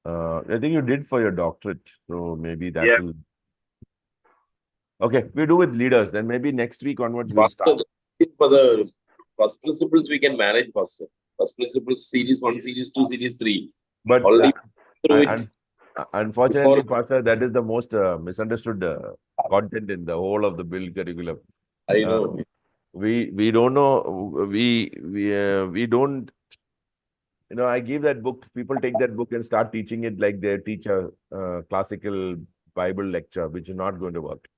I think you did for your doctorate. So maybe that will. Okay, we do with leaders. Then maybe next week onwards we'll start. For the first principles, we can manage, Pastor. First principles, series 1, series 2, series 3. But already through it. Unfortunately, Pastor, that is the most misunderstood content in the whole of the build curriculum. I know. We don't know. We don't. You know, I give that book. People take that book and start teaching it like they teach a classical Bible lecture, which is not going to work.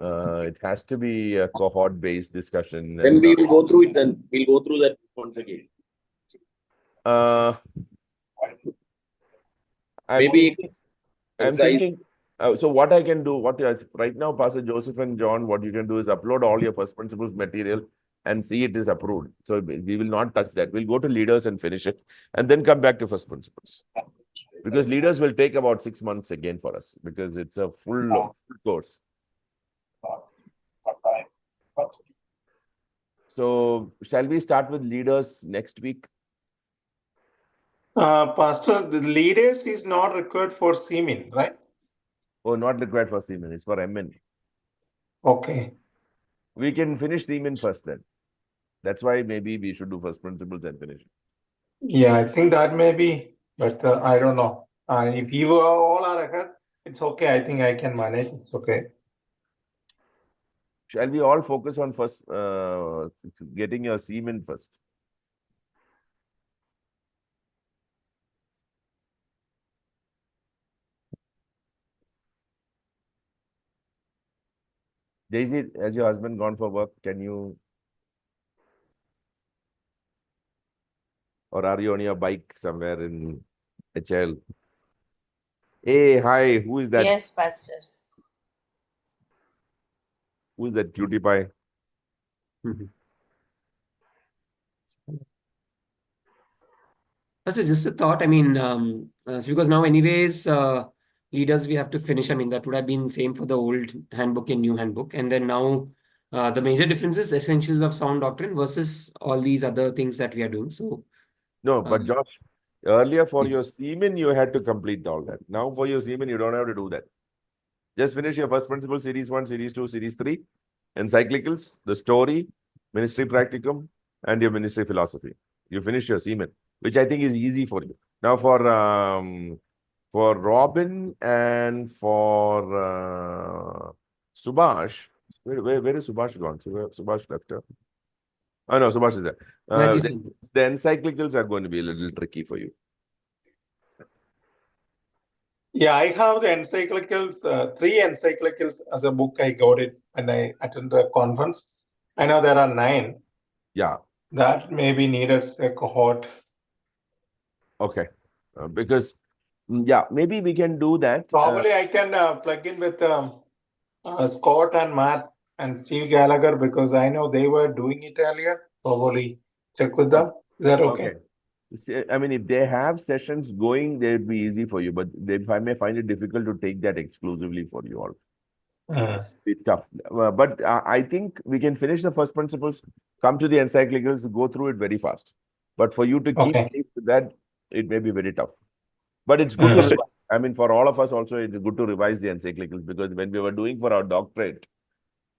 It has to be a cohort-based discussion. Then we will go through it. Then we'll go through that once again. I'm thinking. So what I can do, right now, Pastor Joseph and John, what you can do is upload all your first principles material and see it is approved. So we will not touch that. We'll go to leaders and finish it, and then come back to first principles. Because leaders will take about 6 months again for us because it's a full course. So shall we start with leaders next week? Pastor, the leaders is not required for Semin, right? Oh, not required for Semin. It's for MN. Okay. We can finish Semin first then. That's why maybe we should do first principles and finish. Yeah, I think that may be, but I don't know. If you all are ahead, it's okay. I think I can manage. It's okay. Shall we all focus on first getting your Semin first? Daisy, has your husband gone for work? Can you? Or are you on your bike somewhere in HL? Hey, hi, who is that? Yes, Pastor. Who's that cutie pie? That's just a thought. I mean, so because now anyways, leaders we have to finish. I mean, that would have been same for the old handbook and new handbook. And then now the major difference is essentials of sound doctrine versus all these other things that we are doing. So, No, but Josh, earlier for yeah. your semen, you had to complete all that. Now for your semen, you don't have to do that. Just finish your first principle, series 1, series 2, series 3, encyclicals, the story, ministry practicum, and your ministry philosophy. You finish your semen, which I think is easy for you. Now for Robin and for Subhash, where is Subhash gone? Subhash left her. Oh no, Subhash is there. The encyclicals are going to be a little tricky for you. Yeah, I have the encyclicals, 3 encyclicals as a book. I got it when I attended the conference. I know there are 9. Yeah. That maybe needed a cohort. Okay. Because, yeah, maybe we can do that. Probably I can plug in with Scott and Matt and Steve Gallagher because I know they were doing it earlier. Probably check with them. Is that okay? I mean, if they have sessions going, they'd be easy for you, but they may find it difficult to take that exclusively for you all. It's tough. But I think we can finish the first principles, come to the encyclicals, go through it very fast. But for you to keep that, it may be very tough. But it's good to revise. I mean, for all of us also, it's good to revise the encyclicals because when we were doing for our doctorate,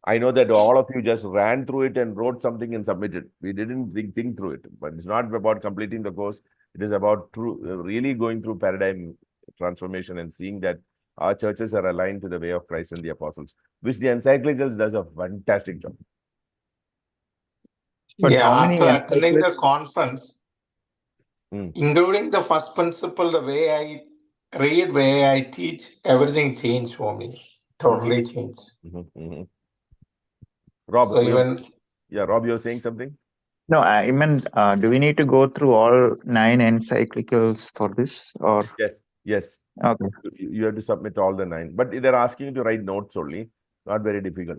I know that all of you just ran through it and wrote something and submitted. We didn't think through it. But it's not about completing the course. It is about really going through paradigm transformation and seeing that our churches are aligned to the way of Christ and the apostles, which the encyclicals does a fantastic job. But yeah, after attending the conference, including the first principle, the way I read, way I teach, everything changed for me. Totally changed. Rob, so Rob, you're saying something? No, I meant, do we need to go through all 9 encyclicals for this, or? Yes. Okay. You have to submit all the 9, but they're asking you to write notes only. Not very difficult.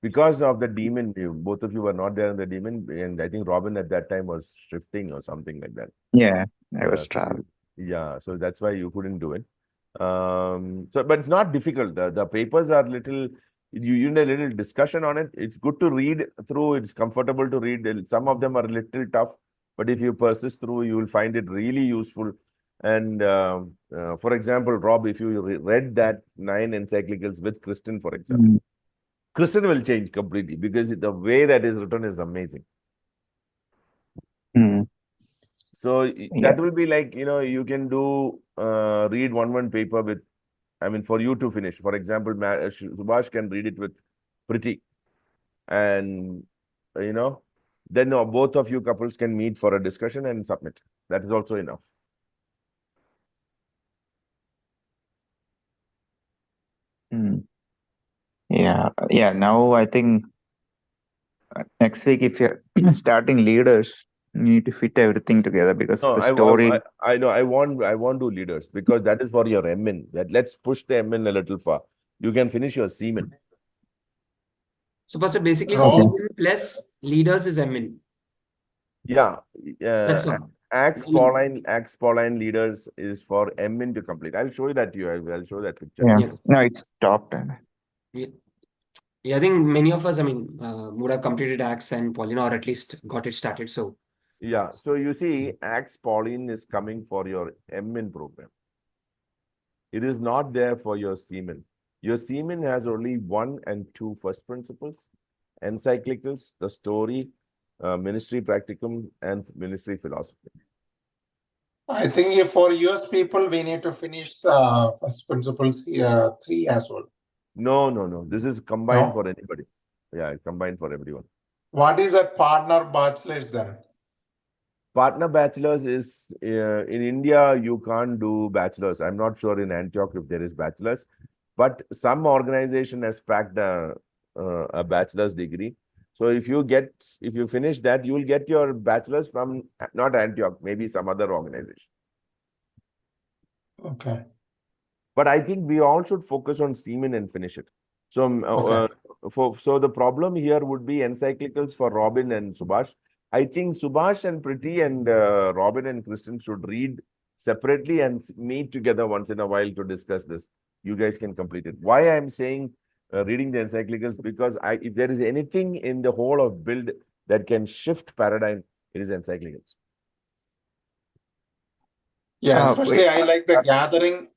Because of the demon, both of you were not there in the demon, and I think Robin at that time was shifting or something like that. Yeah, I was traveling. Yeah, so that's why you couldn't do it. But it's not difficult. The papers are little. You need a little discussion on it. It's good to read through. It's comfortable to read. Some of them are a little tough, but if you persist through, you will find it really useful. And for example, Rob, if you read that 9 encyclicals with Kristen, for example, Kristen will change completely because the way that is written is amazing. So that will be like, you can do read one paper with, I mean, for you to finish. For example, Subhash can read it with Priti. And, then both of you couples can meet for a discussion and submit. That is also enough. Yeah. Now I think next week, if you're starting leaders, you need to fit everything together because the story. I know. I want to leaders because that is for your MN. That let's push the MN a little far. You can finish your semen. So, Pastor, basically, semen plus leaders is MN. Yeah. That's all. Acts Pauline leaders is for MN to complete. I'll show you that to you. I'll show that picture. Yeah. No, it's stopped. Yeah, I think many of us, would have completed Acts and Pauline, or at least got it started. So, yeah. So you see, Acts Pauline is coming for your MN program. It is not there for your semen. Your semen has only 1 and 2 first principles, encyclicals, the story, ministry practicum, and ministry philosophy. I think for US people, we need to finish first principles 3 as well. No. This is combined for anybody. Yeah, combined for everyone. What is a partner bachelor's then? Partner bachelor's is in India, you can't do bachelor's. I'm not sure in Antioch if there is bachelor's, but some organization has packed a bachelor's degree. So if you finish that, you will get your bachelor's from not Antioch, maybe some other organization. Okay. But I think we all should focus on semen and finish it. So, so the problem here would be encyclicals for Robin and Subhash. I think Subhash and Priti and Robin and Kristen should read separately and meet together once in a while to discuss this. You guys can complete it. Why I'm saying reading the encyclicals, because if there is anything in the whole of build that can shift paradigm, it is encyclicals. Yeah, especially I like the gathering.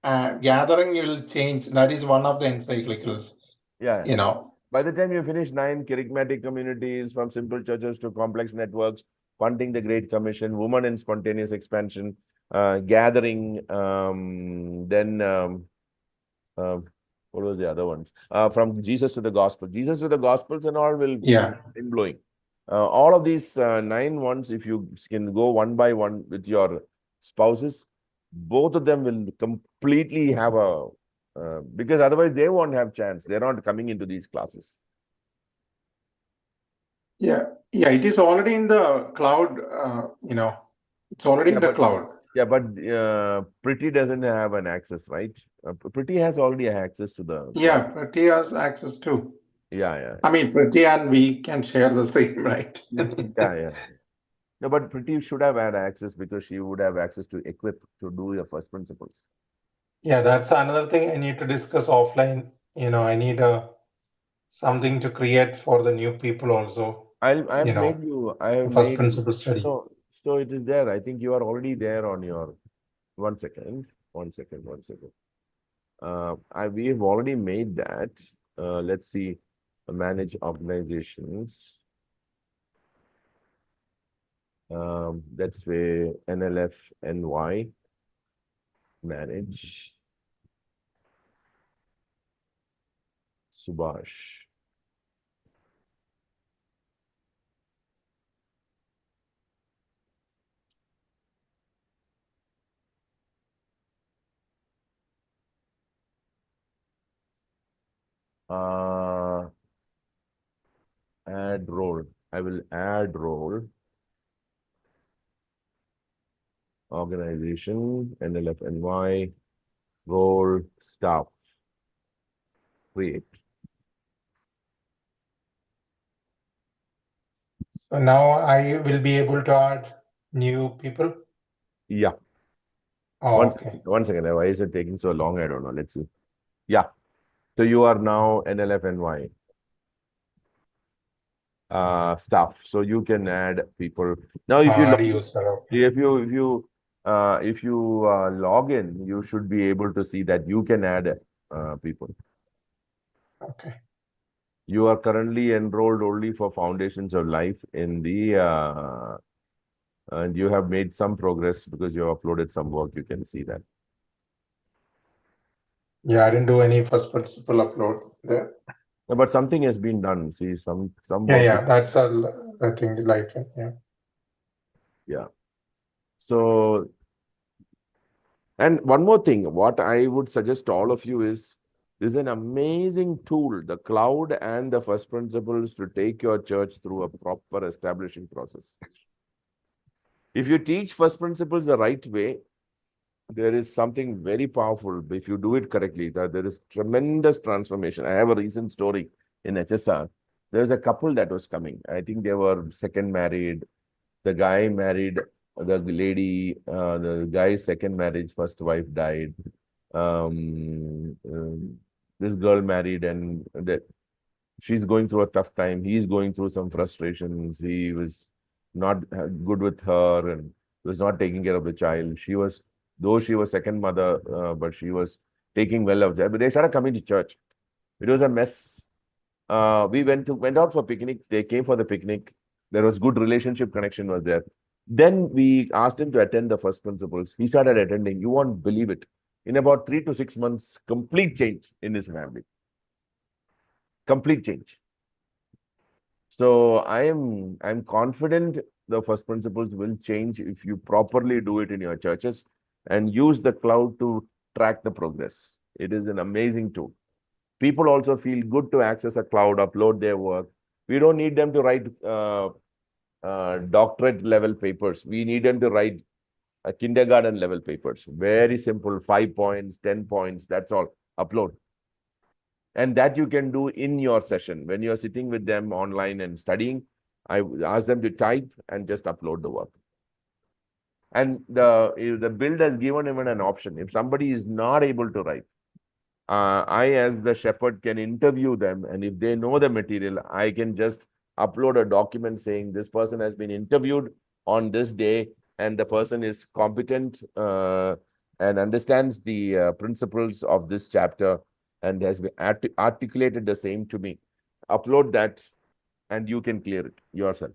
Gathering will change. That is one of the encyclicals. Yeah. You know. By the time you finish 9 charismatic communities, from simple churches to complex networks, funding the Great Commission, women in spontaneous expansion, gathering, what was the other ones? From Jesus to the Gospel. Jesus to the Gospels and all will be mind-blowing. All of these 9 ones, if you can go one by one with your spouses, both of them will completely have a because otherwise they won't have chance. They're not coming into these classes. Yeah, it is already in the cloud. It's already in the cloud. Yeah, but Priti doesn't have an access, right? Priti has already access to the cloud. Priti has access too. Yeah. I mean, Priti and we can share the same, right? Yeah. No, but Priti should have had access because she would have access to equip to do your first principles. Yeah, that's another thing I need to discuss offline. I need something to create for the new people also. I have first principle study. So it is there. I think you are already there on your. One second. We have already made that. Let's see. Manage organizations. That's where NLF NY. Manage. Subhash. Add role. I will add role. Organization, NLF NY, role, staff. Create. So now I will be able to add new people? Yeah. Oh, one second. Why is it taking so long? I don't know. Let's see. Yeah. So you are now NLF NY. Staff. So you can add people. Now if you log in, you should be able to see that you can add people. Okay. You are currently enrolled only for Foundations of Life in the and you have made some progress because you have uploaded some work. You can see that. Yeah, I didn't do any first principle upload there. No, but something has been done. See, some work. Yeah, that's all. I think life. Yeah. So, and one more thing, what I would suggest to all of you is, this is an amazing tool, the cloud and the first principles, to take your church through a proper establishing process. If you teach first principles the right way, there is something very powerful. If you do it correctly, there is tremendous transformation. I have a recent story in HSR. There's a couple that was coming. I think they were second married. The guy married the lady. The guy's second marriage, first wife died. This girl married, and she's going through a tough time. He's going through some frustrations. He was not good with her and was not taking care of the child. Though she was second mother, but she was taking well of them. But they started coming to church. It was a mess. We went out for picnic. They came for the picnic. There was good relationship connection was there. Then we asked him to attend the first principles. He started attending. You won't believe it. In about 3 to 6 months, complete change in his family. Complete change. So I'm confident the first principles will change if you properly do it in your churches and use the cloud to track the progress. It is an amazing tool. People also feel good to access a cloud, upload their work. We don't need them to write doctorate level papers. We need them to write kindergarten level papers. Very simple, 5 points, 10 points, that's all. Upload. And that you can do in your session. When you're sitting with them online and studying, I ask them to type and just upload the work. And the build has given even an option. If somebody is not able to write, I, as the shepherd, can interview them. And if they know the material, I can just upload a document saying this person has been interviewed on this day and the person is competent and understands the principles of this chapter and has been articulated the same to me. Upload that and you can clear it yourself.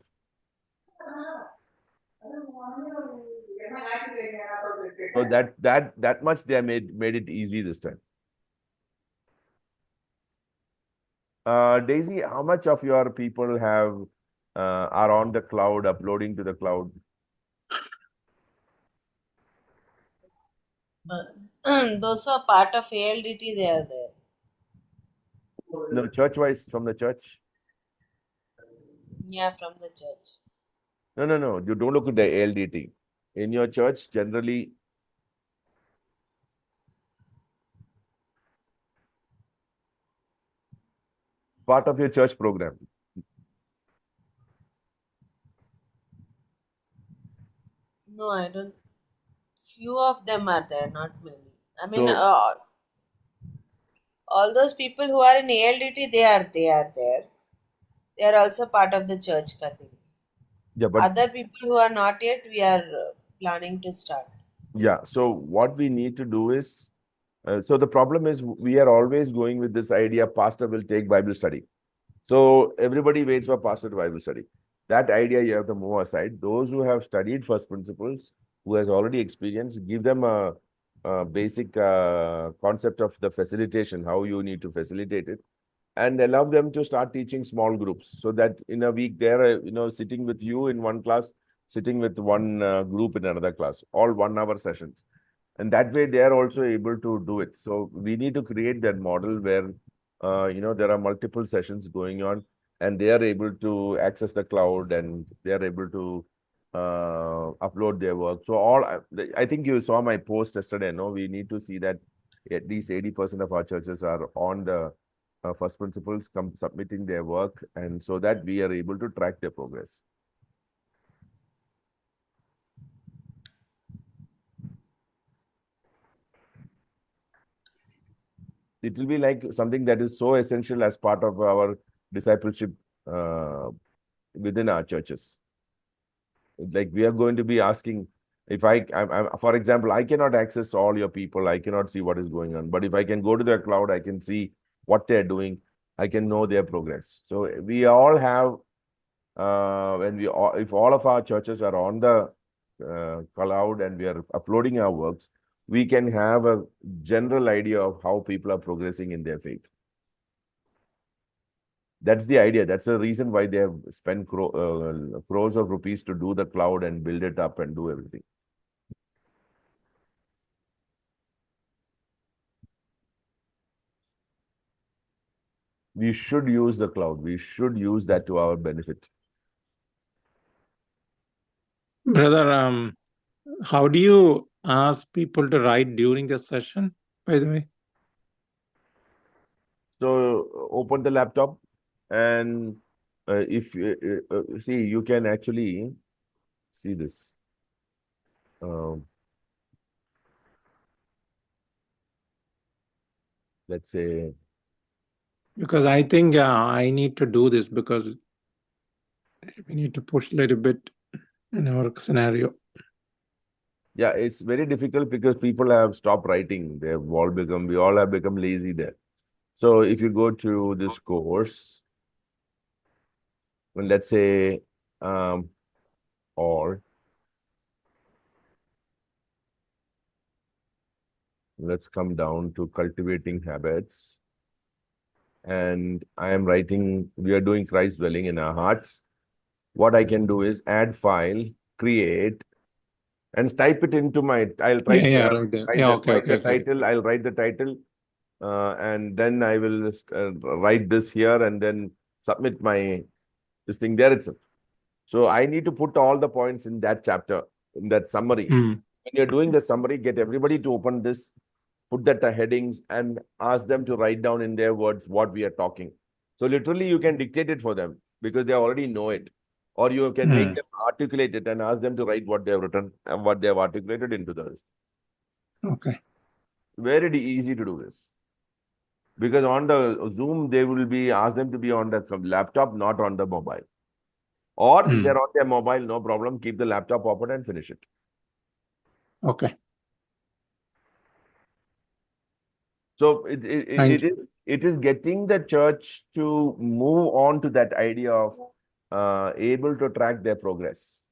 So that much they have made it easy this time. Daisy, how much of your people have are on the cloud, uploading to the cloud? Those who are part of ALDT, they are there. No, church-wise, from the church? Yeah, from the church. No. You don't look at the ALDT. In your church, generally, part of your church program. No, I don't. Few of them are there, not many. I mean, So, all those people who are in ALDT, they are there. They are also part of the church, Kathir. yeah, but Other people who are not yet, we are planning to start. yeah. So what we need to do is, so the problem is we are always going with this idea, pastor will take Bible study. So everybody waits for pastor to Bible study. That idea you have to move aside. Those who have studied first principles, who has already experienced, give them a basic concept of the facilitation, how you need to facilitate it, and allow them to start teaching small groups so that in a week they're sitting with you in one class, sitting with one group in another class, all 1 hour sessions. And that way they are also able to do it. So we need to create that model where there are multiple sessions going on and they are able to access the cloud and they are able to upload their work. So I think you saw my post yesterday. No, we need to see that at least 80% of our churches are on the first principles, submitting their work, and so that we are able to track their progress. It will be like something that is so essential as part of our discipleship within our churches. Like we are going to be asking, if for example, I cannot access all your people, I cannot see what is going on. But if I can go to their cloud, I can see what they're doing, I can know their progress. So we all have, if all of our churches are on the cloud and we are uploading our works, we can have a general idea of how people are progressing in their faith. That's the idea. That's the reason why they have spent crores of rupees to do the cloud and build it up and do everything. We should use the cloud. We should use that to our benefit. Brother, how do you ask people to write during the session, by the way? So open the laptop and if see, you can actually see this. Let's say. Because I think I need to do this because we need to push a little bit in our scenario. Yeah, it's very difficult because people have stopped writing. We all have become lazy there. So if you go to this course, well, let's say, or let's come down to cultivating habits. And I am writing, we are doing Christ dwelling in our hearts. What I can do is add file, create, and type it into my, I'll try Right there. Okay. title. I'll write the title. And then I will write this here and then submit this thing there itself. So I need to put all the points in that chapter, in that summary. When you're doing the summary, get everybody to open this, put the headings and ask them to write down in their words what we are talking. So literally you can dictate it for them because they already know it. or you can make them articulate it and ask them to write what they have written and what they have articulated into the list. Okay. Very easy to do this. Because on the Zoom, they will be asked them to be on the laptop, not on the mobile. Or if they're on their mobile, no problem, keep the laptop open and finish it. Okay. So it is getting the church to move on to that idea of able to track their progress.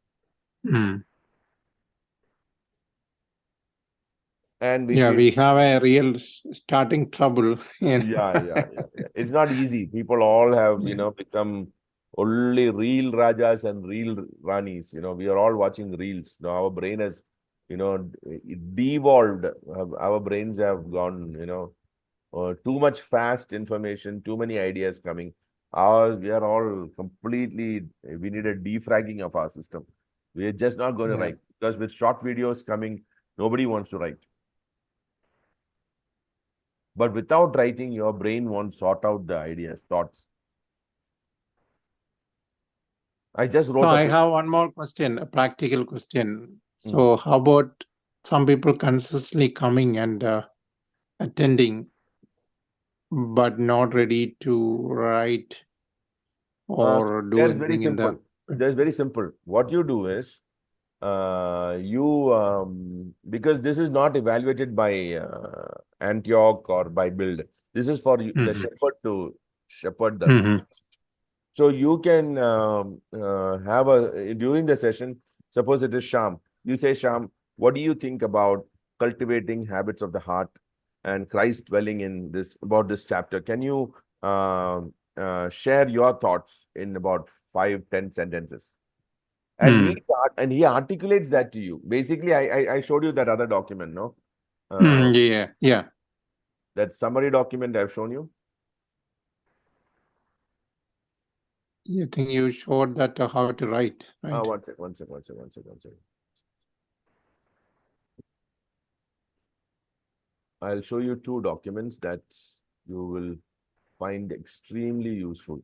And we have a real starting trouble. Yeah. It's not easy. People all have, become only real Rajas and real Ranis. We are all watching reels. Now our brain has, devolved. Our brains have gone, too much fast information, too many ideas coming. We are all completely, we need a defragging of our system. We are just not going to write, because with short videos coming, nobody wants to write. But without writing, your brain won't sort out the ideas, thoughts. I just wrote. So I have one more question, a practical question. So how about some people consistently coming and attending, but not ready to write or do anything in the... That's very simple. What you do is, because this is not evaluated by Antioch or by Build. This is for the shepherd to shepherd them. So you can have during the session, suppose it is Sham. You say, Sham, what do you think about cultivating habits of the heart and Christ dwelling in this, about this chapter? Can you share your thoughts in about 5-10 sentences? And he articulates that to you. Basically, I showed you that other document, no? Yeah. That summary document I've shown you. You think you showed that how to write, right? One second. I'll show you 2 documents that you will find extremely useful.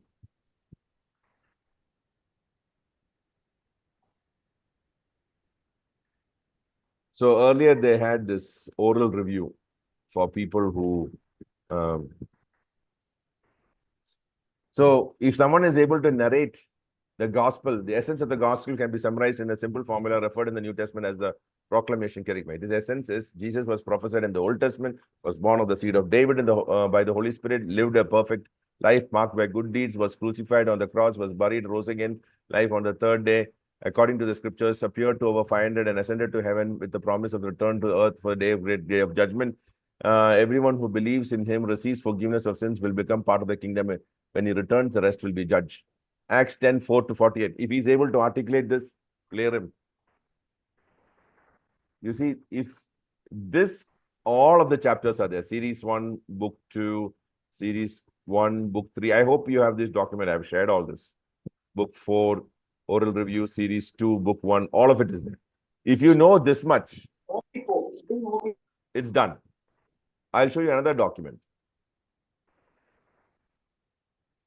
So earlier they had this oral review for people who... So if someone is able to narrate the gospel, the essence of the gospel can be summarized in a simple formula referred in the New Testament as the proclamation kerygma. His essence is Jesus was prophesied in the Old Testament, was born of the seed of David by the Holy Spirit, lived a perfect life marked by good deeds, was crucified on the cross, was buried, rose again, life on the 3rd day, according to the scriptures, appeared to over 500 and ascended to heaven with the promise of return to earth for the great day of judgment. Everyone who believes in him receives forgiveness of sins, will become part of the kingdom. When he returns, the rest will be judged. Acts 10:4-48. If he's able to articulate this, clear him. You see, if this, all of the chapters are there. Series 1, Book 2, Series 1, Book 3. I hope you have this document. I've shared all this. Book 4, Oral Review, Series 2, Book 1. All of it is there. If you know this much, it's done. I'll show you another document.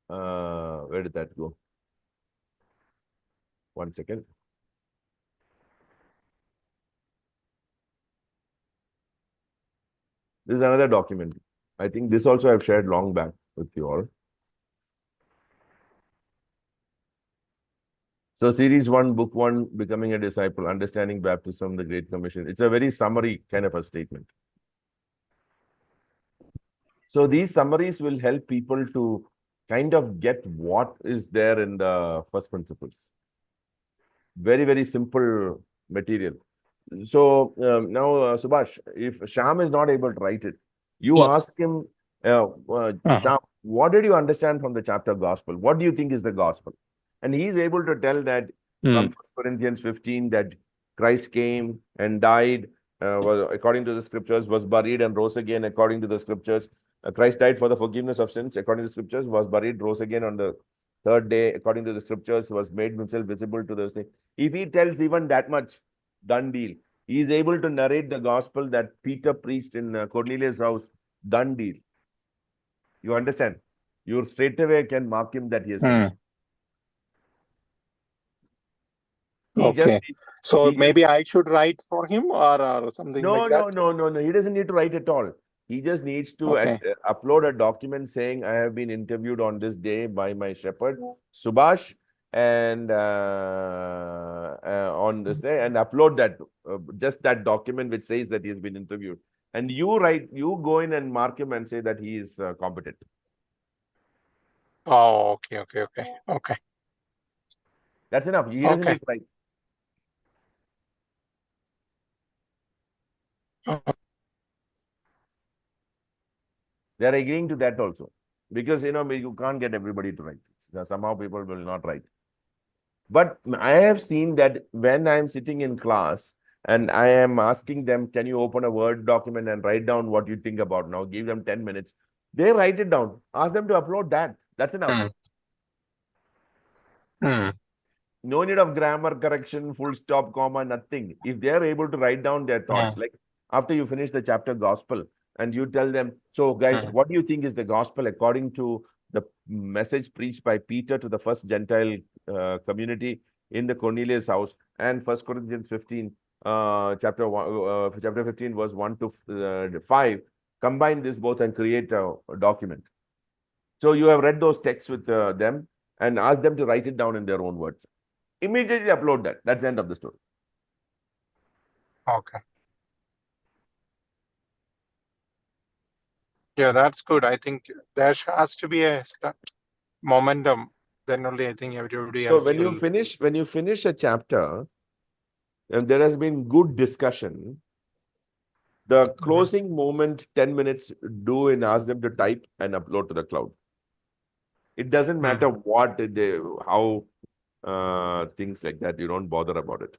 Where did that go? 1 second. This is another document. I think this also I've shared long back with you all. So Series 1, Book 1, Becoming a Disciple, Understanding Baptism, the Great Commission. It's a very summary kind of a statement. So these summaries will help people to kind of get what is there in the first principles. Very, very simple material. So now, Subhash, if Sham is not able to write it, you ask him, Sham, what did you understand from the chapter Gospel? What do you think is the Gospel? And he's able to tell that from 1 Corinthians 15 that Christ came and died, according to the scriptures, was buried and rose again according to the scriptures. Christ died for the forgiveness of sins according to the scriptures, was buried, rose again on the 3rd day according to the scriptures, was made himself visible to those things. If he tells even that much, done deal. He is able to narrate the gospel that Peter preached in Cornelius' house, done deal. You understand? You straight away can mark him that he has finished. So maybe I should write for him or something like that? No. He doesn't need to write at all. He just needs to upload a document saying, I have been interviewed on this day by my shepherd, Subhash, and on this day, and upload that, just that document which says that he has been interviewed. And you go in and mark him and say that he is competent. Oh, okay. That's enough. He doesn't need to write. They are agreeing to that also. Because, you can't get everybody to write. Somehow people will not write. But I have seen that when I'm sitting in class and I am asking them, can you open a Word document and write down what you think about now? Give them 10 minutes. They write it down. Ask them to upload that. That's enough. No need of grammar correction, full stop, comma, nothing. If they are able to write down their thoughts, like after you finish the chapter gospel and you tell them, so guys, what do you think is the gospel according to the message preached by Peter to the first Gentile community in the Cornelius house, and 1 Corinthians 15, chapter 15, verse 1 to 5, combine this both and create a document. So you have read those texts with them and ask them to write it down in their own words. Immediately upload that. That's the end of the story. Okay. Yeah, that's good. I think there has to be a momentum. Then only I think everybody else. So when you finish a chapter and there has been good discussion, the closing moment, 10 minutes, do and ask them to type and upload to the cloud. It doesn't matter what how things like that. You don't bother about it.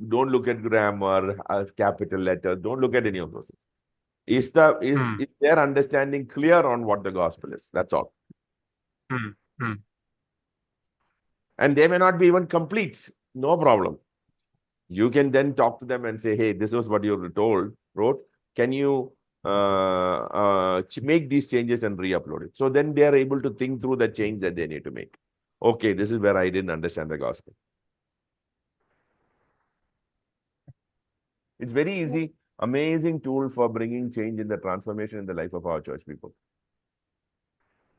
Don't look at grammar, capital letters. Don't look at any of those things. Is their understanding clear on what the gospel is? That's all. And they may not be even complete. No problem. You can then talk to them and say, hey, this was what you wrote. Can you make these changes and re-upload it? So then they are able to think through the change that they need to make. Okay, this is where I didn't understand the gospel. It's very easy, amazing tool for bringing change in the transformation in the life of our church people.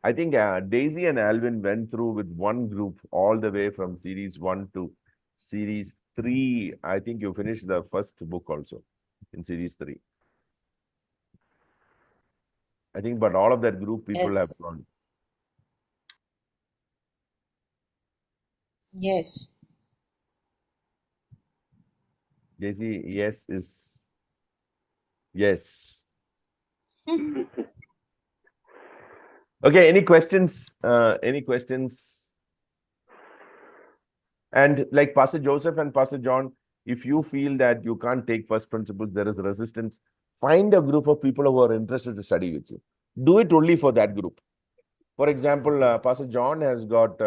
I think Daisy and Alvin went through with one group all the way from series 1 to series 3. I think you finished the first book also in series 3. I think, but all of that group people have gone. Yes. Daisy, yes is yes. Okay, any questions? Any questions? And like Pastor Joseph and Pastor John, if you feel that you can't take first principles, there is resistance, find a group of people who are interested to study with you. Do it only for that group. For example, Pastor John has got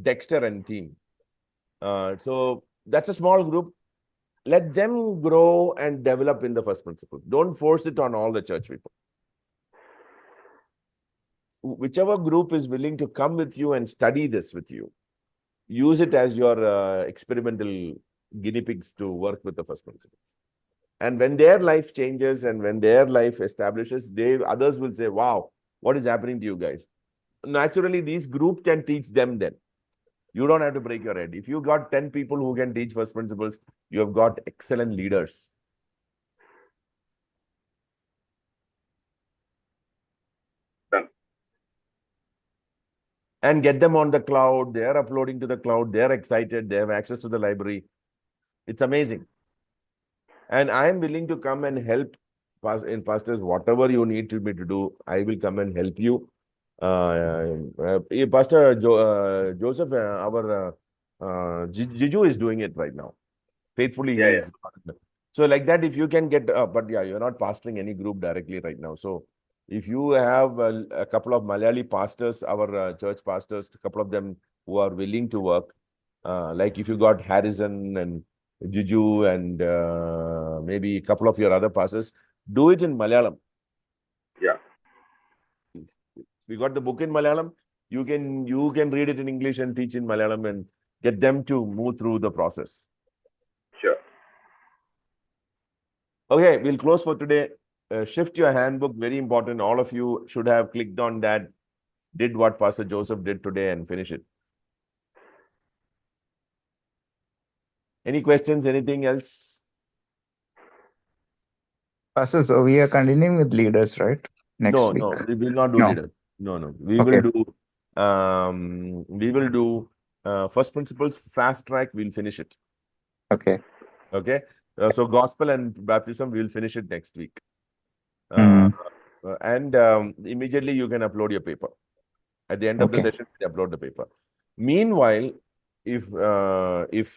Dexter and team. So that's a small group. Let them grow and develop in the first principle. Don't force it on all the church people. Whichever group is willing to come with you and study this with you, use it as your experimental guinea pigs to work with the first principles. And when their life changes and when their life establishes, others will say, wow, what is happening to you guys? Naturally, these groups can teach them then. You don't have to break your head. If you got 10 people who can teach first principles, you have got excellent leaders. And get them on the cloud. They are uploading to the cloud. They are excited. They have access to the library. It's amazing. And I am willing to come and help in pastors, whatever you need me to do, I will come and help you. Pastor Joseph, our Jiju is doing it right now. Faithfully, Yeah. So like that, if you can get, but yeah, you're not pastoring any group directly right now. So if you have a couple of Malayali pastors, our church pastors, a couple of them who are willing to work, like if you got Harrison and Juju and maybe a couple of your other pastors, do it in Malayalam. Yeah. We got the book in Malayalam. You can read it in English and teach in Malayalam, and get them to move through the process. Sure. Okay, we'll close for today. Shift your handbook, very important. All of you should have clicked on that, did what Pastor Joseph did today and finish it. Any questions, anything else? Pastor, so we are continuing with leaders, right? Next week. No, we will not do No. leader. No. We Okay. will do first principles, fast track, we'll finish it. Okay. Okay. So gospel and baptism, we'll finish it next week. Mhm. And immediately you can upload your paper. At the end of the Okay. session, you upload the paper. Meanwhile, if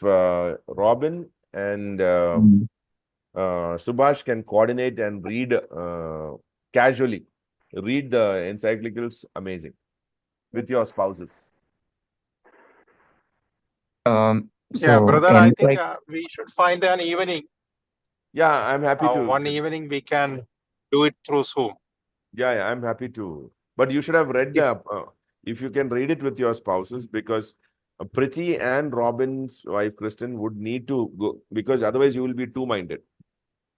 Robin and Mhm. Subhash can coordinate and read casually, read the encyclicals, amazing, with your spouses. Yeah, So brother, I think like we should find an evening. Yeah, I'm happy to. One evening we can do it through Zoom. Yeah, I'm happy to. But you should have read if you can read it with your spouses, because Priti and Robin's wife, Kristen, would need to go, because otherwise you will be two-minded.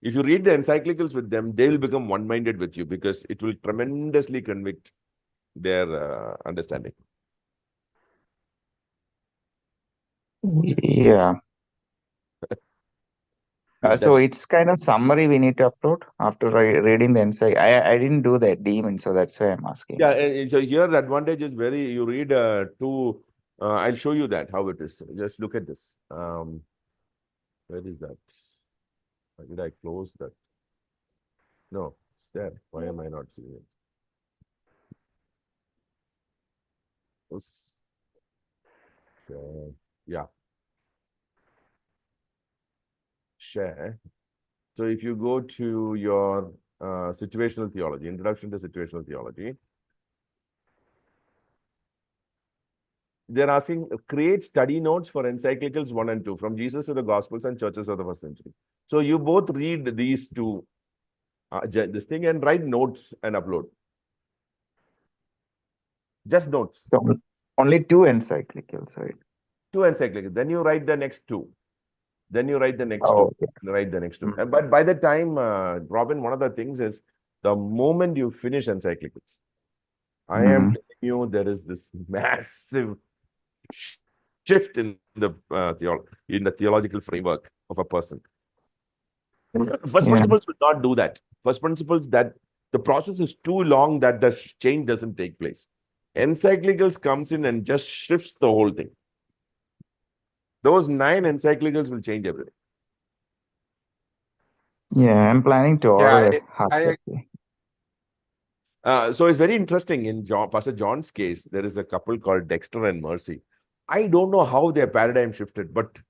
If you read the encyclicals with them, they will become one-minded with you, because it will tremendously convict their understanding. yeah. So it's kind of summary we need to upload after reading the insight. I didn't do that demon, so that's why I'm asking. Yeah, so here the advantage is you read I'll show you that, how it is. Just look at this. Where is that? Did I close that? No, it's there. Why am I not seeing it? Yeah. Share. So if you go to your situational theology, introduction to situational theology, they're asking, create study notes for encyclicals 1 and 2, from Jesus to the Gospels and churches of the first century. So you both read these two, this thing, and write notes and upload. Just notes. So only 2 encyclicals, right? 2 encyclicals. Then you write the next 2. Then you write the next 2. Okay. Write the next 2. But by the time, Robin, one of the things is, the moment you finish encyclicals, I am telling you, there is this massive shift in the theological framework of a person. First principles will not do that. First principles, that the process is too long that the change doesn't take place. Encyclicals comes in and just shifts the whole thing. Those 9 encyclicals will change everything. Yeah, I'm planning to order a hard copy. So it's very interesting. In Pastor John's case, there is a couple called Dexter and Mercy. I don't know how their paradigm shifted, but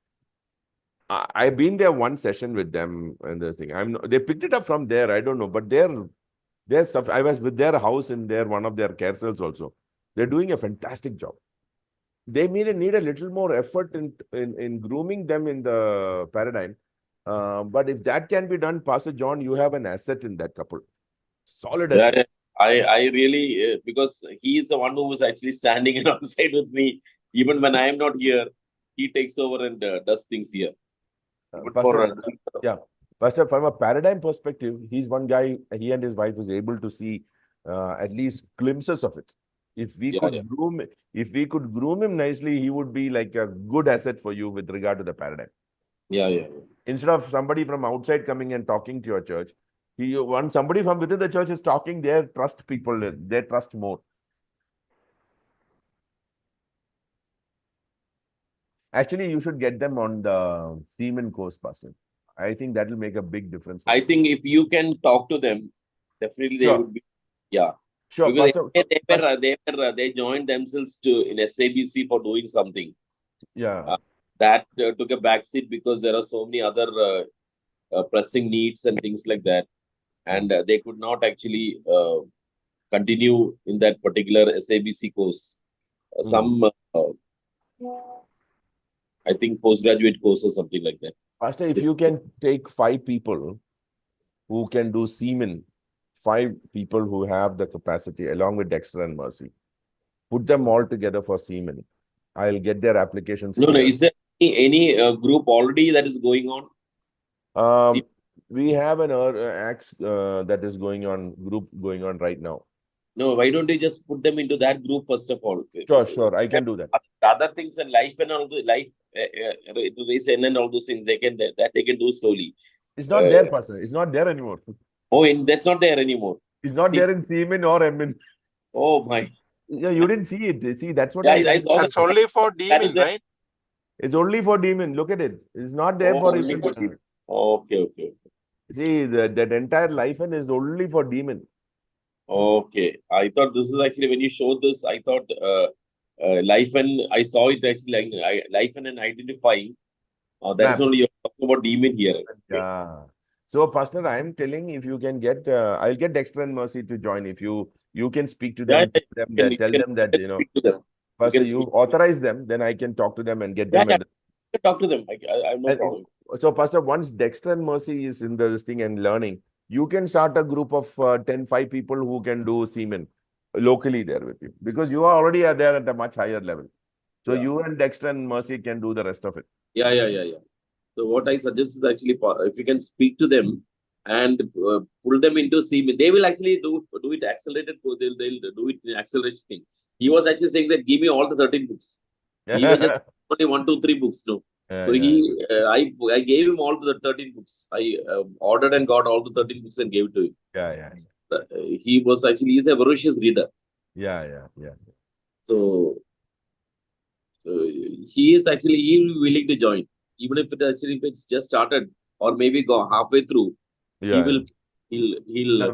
I've been there one session with them and this thing. They picked it up from there. I don't know, but their stuff. I was with their house in one of their care cells also. They're doing a fantastic job. They need a little more effort in grooming them in the paradigm. But if that can be done, Pastor John, you have an asset in that couple. Solid asset. Yeah, I really, because he is the one who was actually standing alongside with me. Even when I am not here, he takes over and does things here. Pastor, from a paradigm perspective, he's one guy, he and his wife was able to see at least glimpses of it. If we could groom him nicely, he would be like a good asset for you with regard to the paradigm. Yeah. Instead of somebody from outside coming and talking to your church, once somebody from within the church is talking, they trust people, they trust more. Actually, you should get them on the Seaman course, Pastor. I think that will make a big difference. I think if you can talk to them, definitely they would be, Sure, because Pastor, they joined themselves in SABC for doing something. Yeah. That took a backseat because there are so many other pressing needs and things like that. And they could not actually continue in that particular SABC course. Some, I think, postgraduate course or something like that. Pastor, if you can take 5 people who can do Seaman, 5 people who have the capacity, along with Dexter and Mercy, put them all together for Seaman, I'll get their applications. No, cleared. is there any group already that is going on? See, We have an axe that is going on, group going on right now. no, why don't you just put them into that group first of all? Sure, I can do that. Other things and life and all the life, to raise N and all those things, they can do slowly. It's not there, Pastor. It's not there anymore. Oh, that's not there anymore. It's not there in Seaman or Emin. Oh my. Yeah, you didn't see it. See, that's what I saw That's only for demon, right? It's only for demon. Look at it. It's not there for only for demon. Okay. See, that entire life and is only for demon. Okay. I thought this is actually, when you showed this, I thought life and I saw it actually like life and identifying. That is only you're talking about demon here. Yeah. So, Pastor, I'm telling, if you can get, I'll get Dexter and Mercy to join. If you can speak to them, tell them that, you know, first you authorize them, then I can talk to them and get them. Talk to them. I have no problem. So, Pastor, once Dexter and Mercy is in this thing and learning, you can start a group of 5 people who can do semen locally there with you, because you are already there at a much higher level. So you and Dexter and Mercy can do the rest of it. Yeah. So what I suggest is actually, if you can speak to them and pull them into semen, they will actually do it accelerated. They'll do it in acceleration thing. He was actually saying that give me all the 13 books. He was just only 1, 2, 3 books. No. So I gave him all the 13 books. I ordered and got all the 13 books and gave it to him. He's a voracious reader. Yeah. So he is actually willing to join, even if it's just started or maybe go halfway through. He'll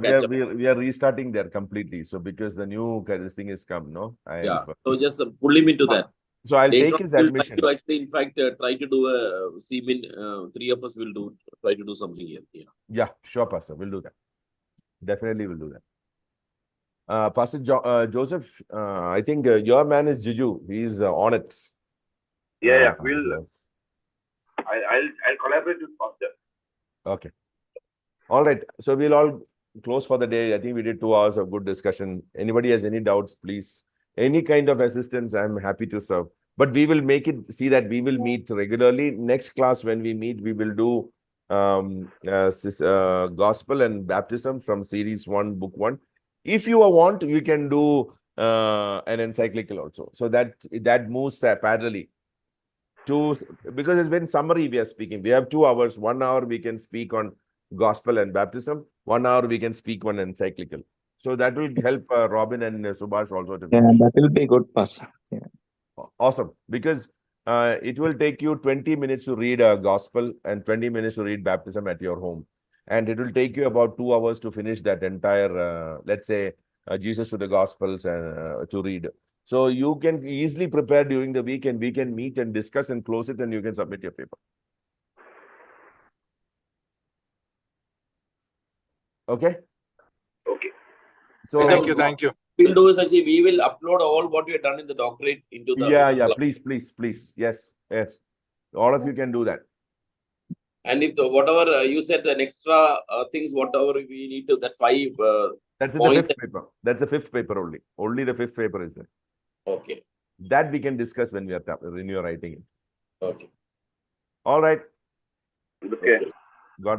catch up. We are restarting there completely. So because the new thing has come, no? So just pull him into that. So I'll take his admission. In fact, try to do a semen. 3 of us will try to do something here. Yeah, sure, Pastor. We'll do that. Definitely will do that. Pastor Joseph, I think your man is Juju. He's on it. Yeah. I'll collaborate with Pastor. Okay. All right. So we'll all close for the day. I think we did 2 hours of good discussion. Anybody has any doubts, please. Any kind of assistance, I'm happy to serve. But we will make it, see that we will meet regularly. Next class, when we meet, we will do Gospel and Baptism from Series 1, Book 1. If you want, we can do an encyclical also. So that moves parallelly. Because it's been summary we are speaking. We have 2 hours. 1 hour we can speak on Gospel and Baptism. 1 hour we can speak on encyclical. So that will help Robin and Subhash also to finish. Yeah, that will be good, Pastor. Yeah. Awesome. Because it will take you 20 minutes to read a Gospel and 20 minutes to read Baptism at your home. And it will take you about 2 hours to finish that entire, let's say, Jesus to the Gospels and to read. So you can easily prepare during the week, and we can meet and discuss and close it, and you can submit your paper. Okay? Okay. So Thank you. We'll do is actually, we will upload all what we have done in the doctorate into the... Yeah. Please. Yes. All of you can do that. And if whatever you said, the extra things, whatever we need to, that 5... that's in the 5th paper. That's the 5th paper only. Only the 5th paper is there. Okay. That we can discuss when you are writing it. Okay. All right. Okay.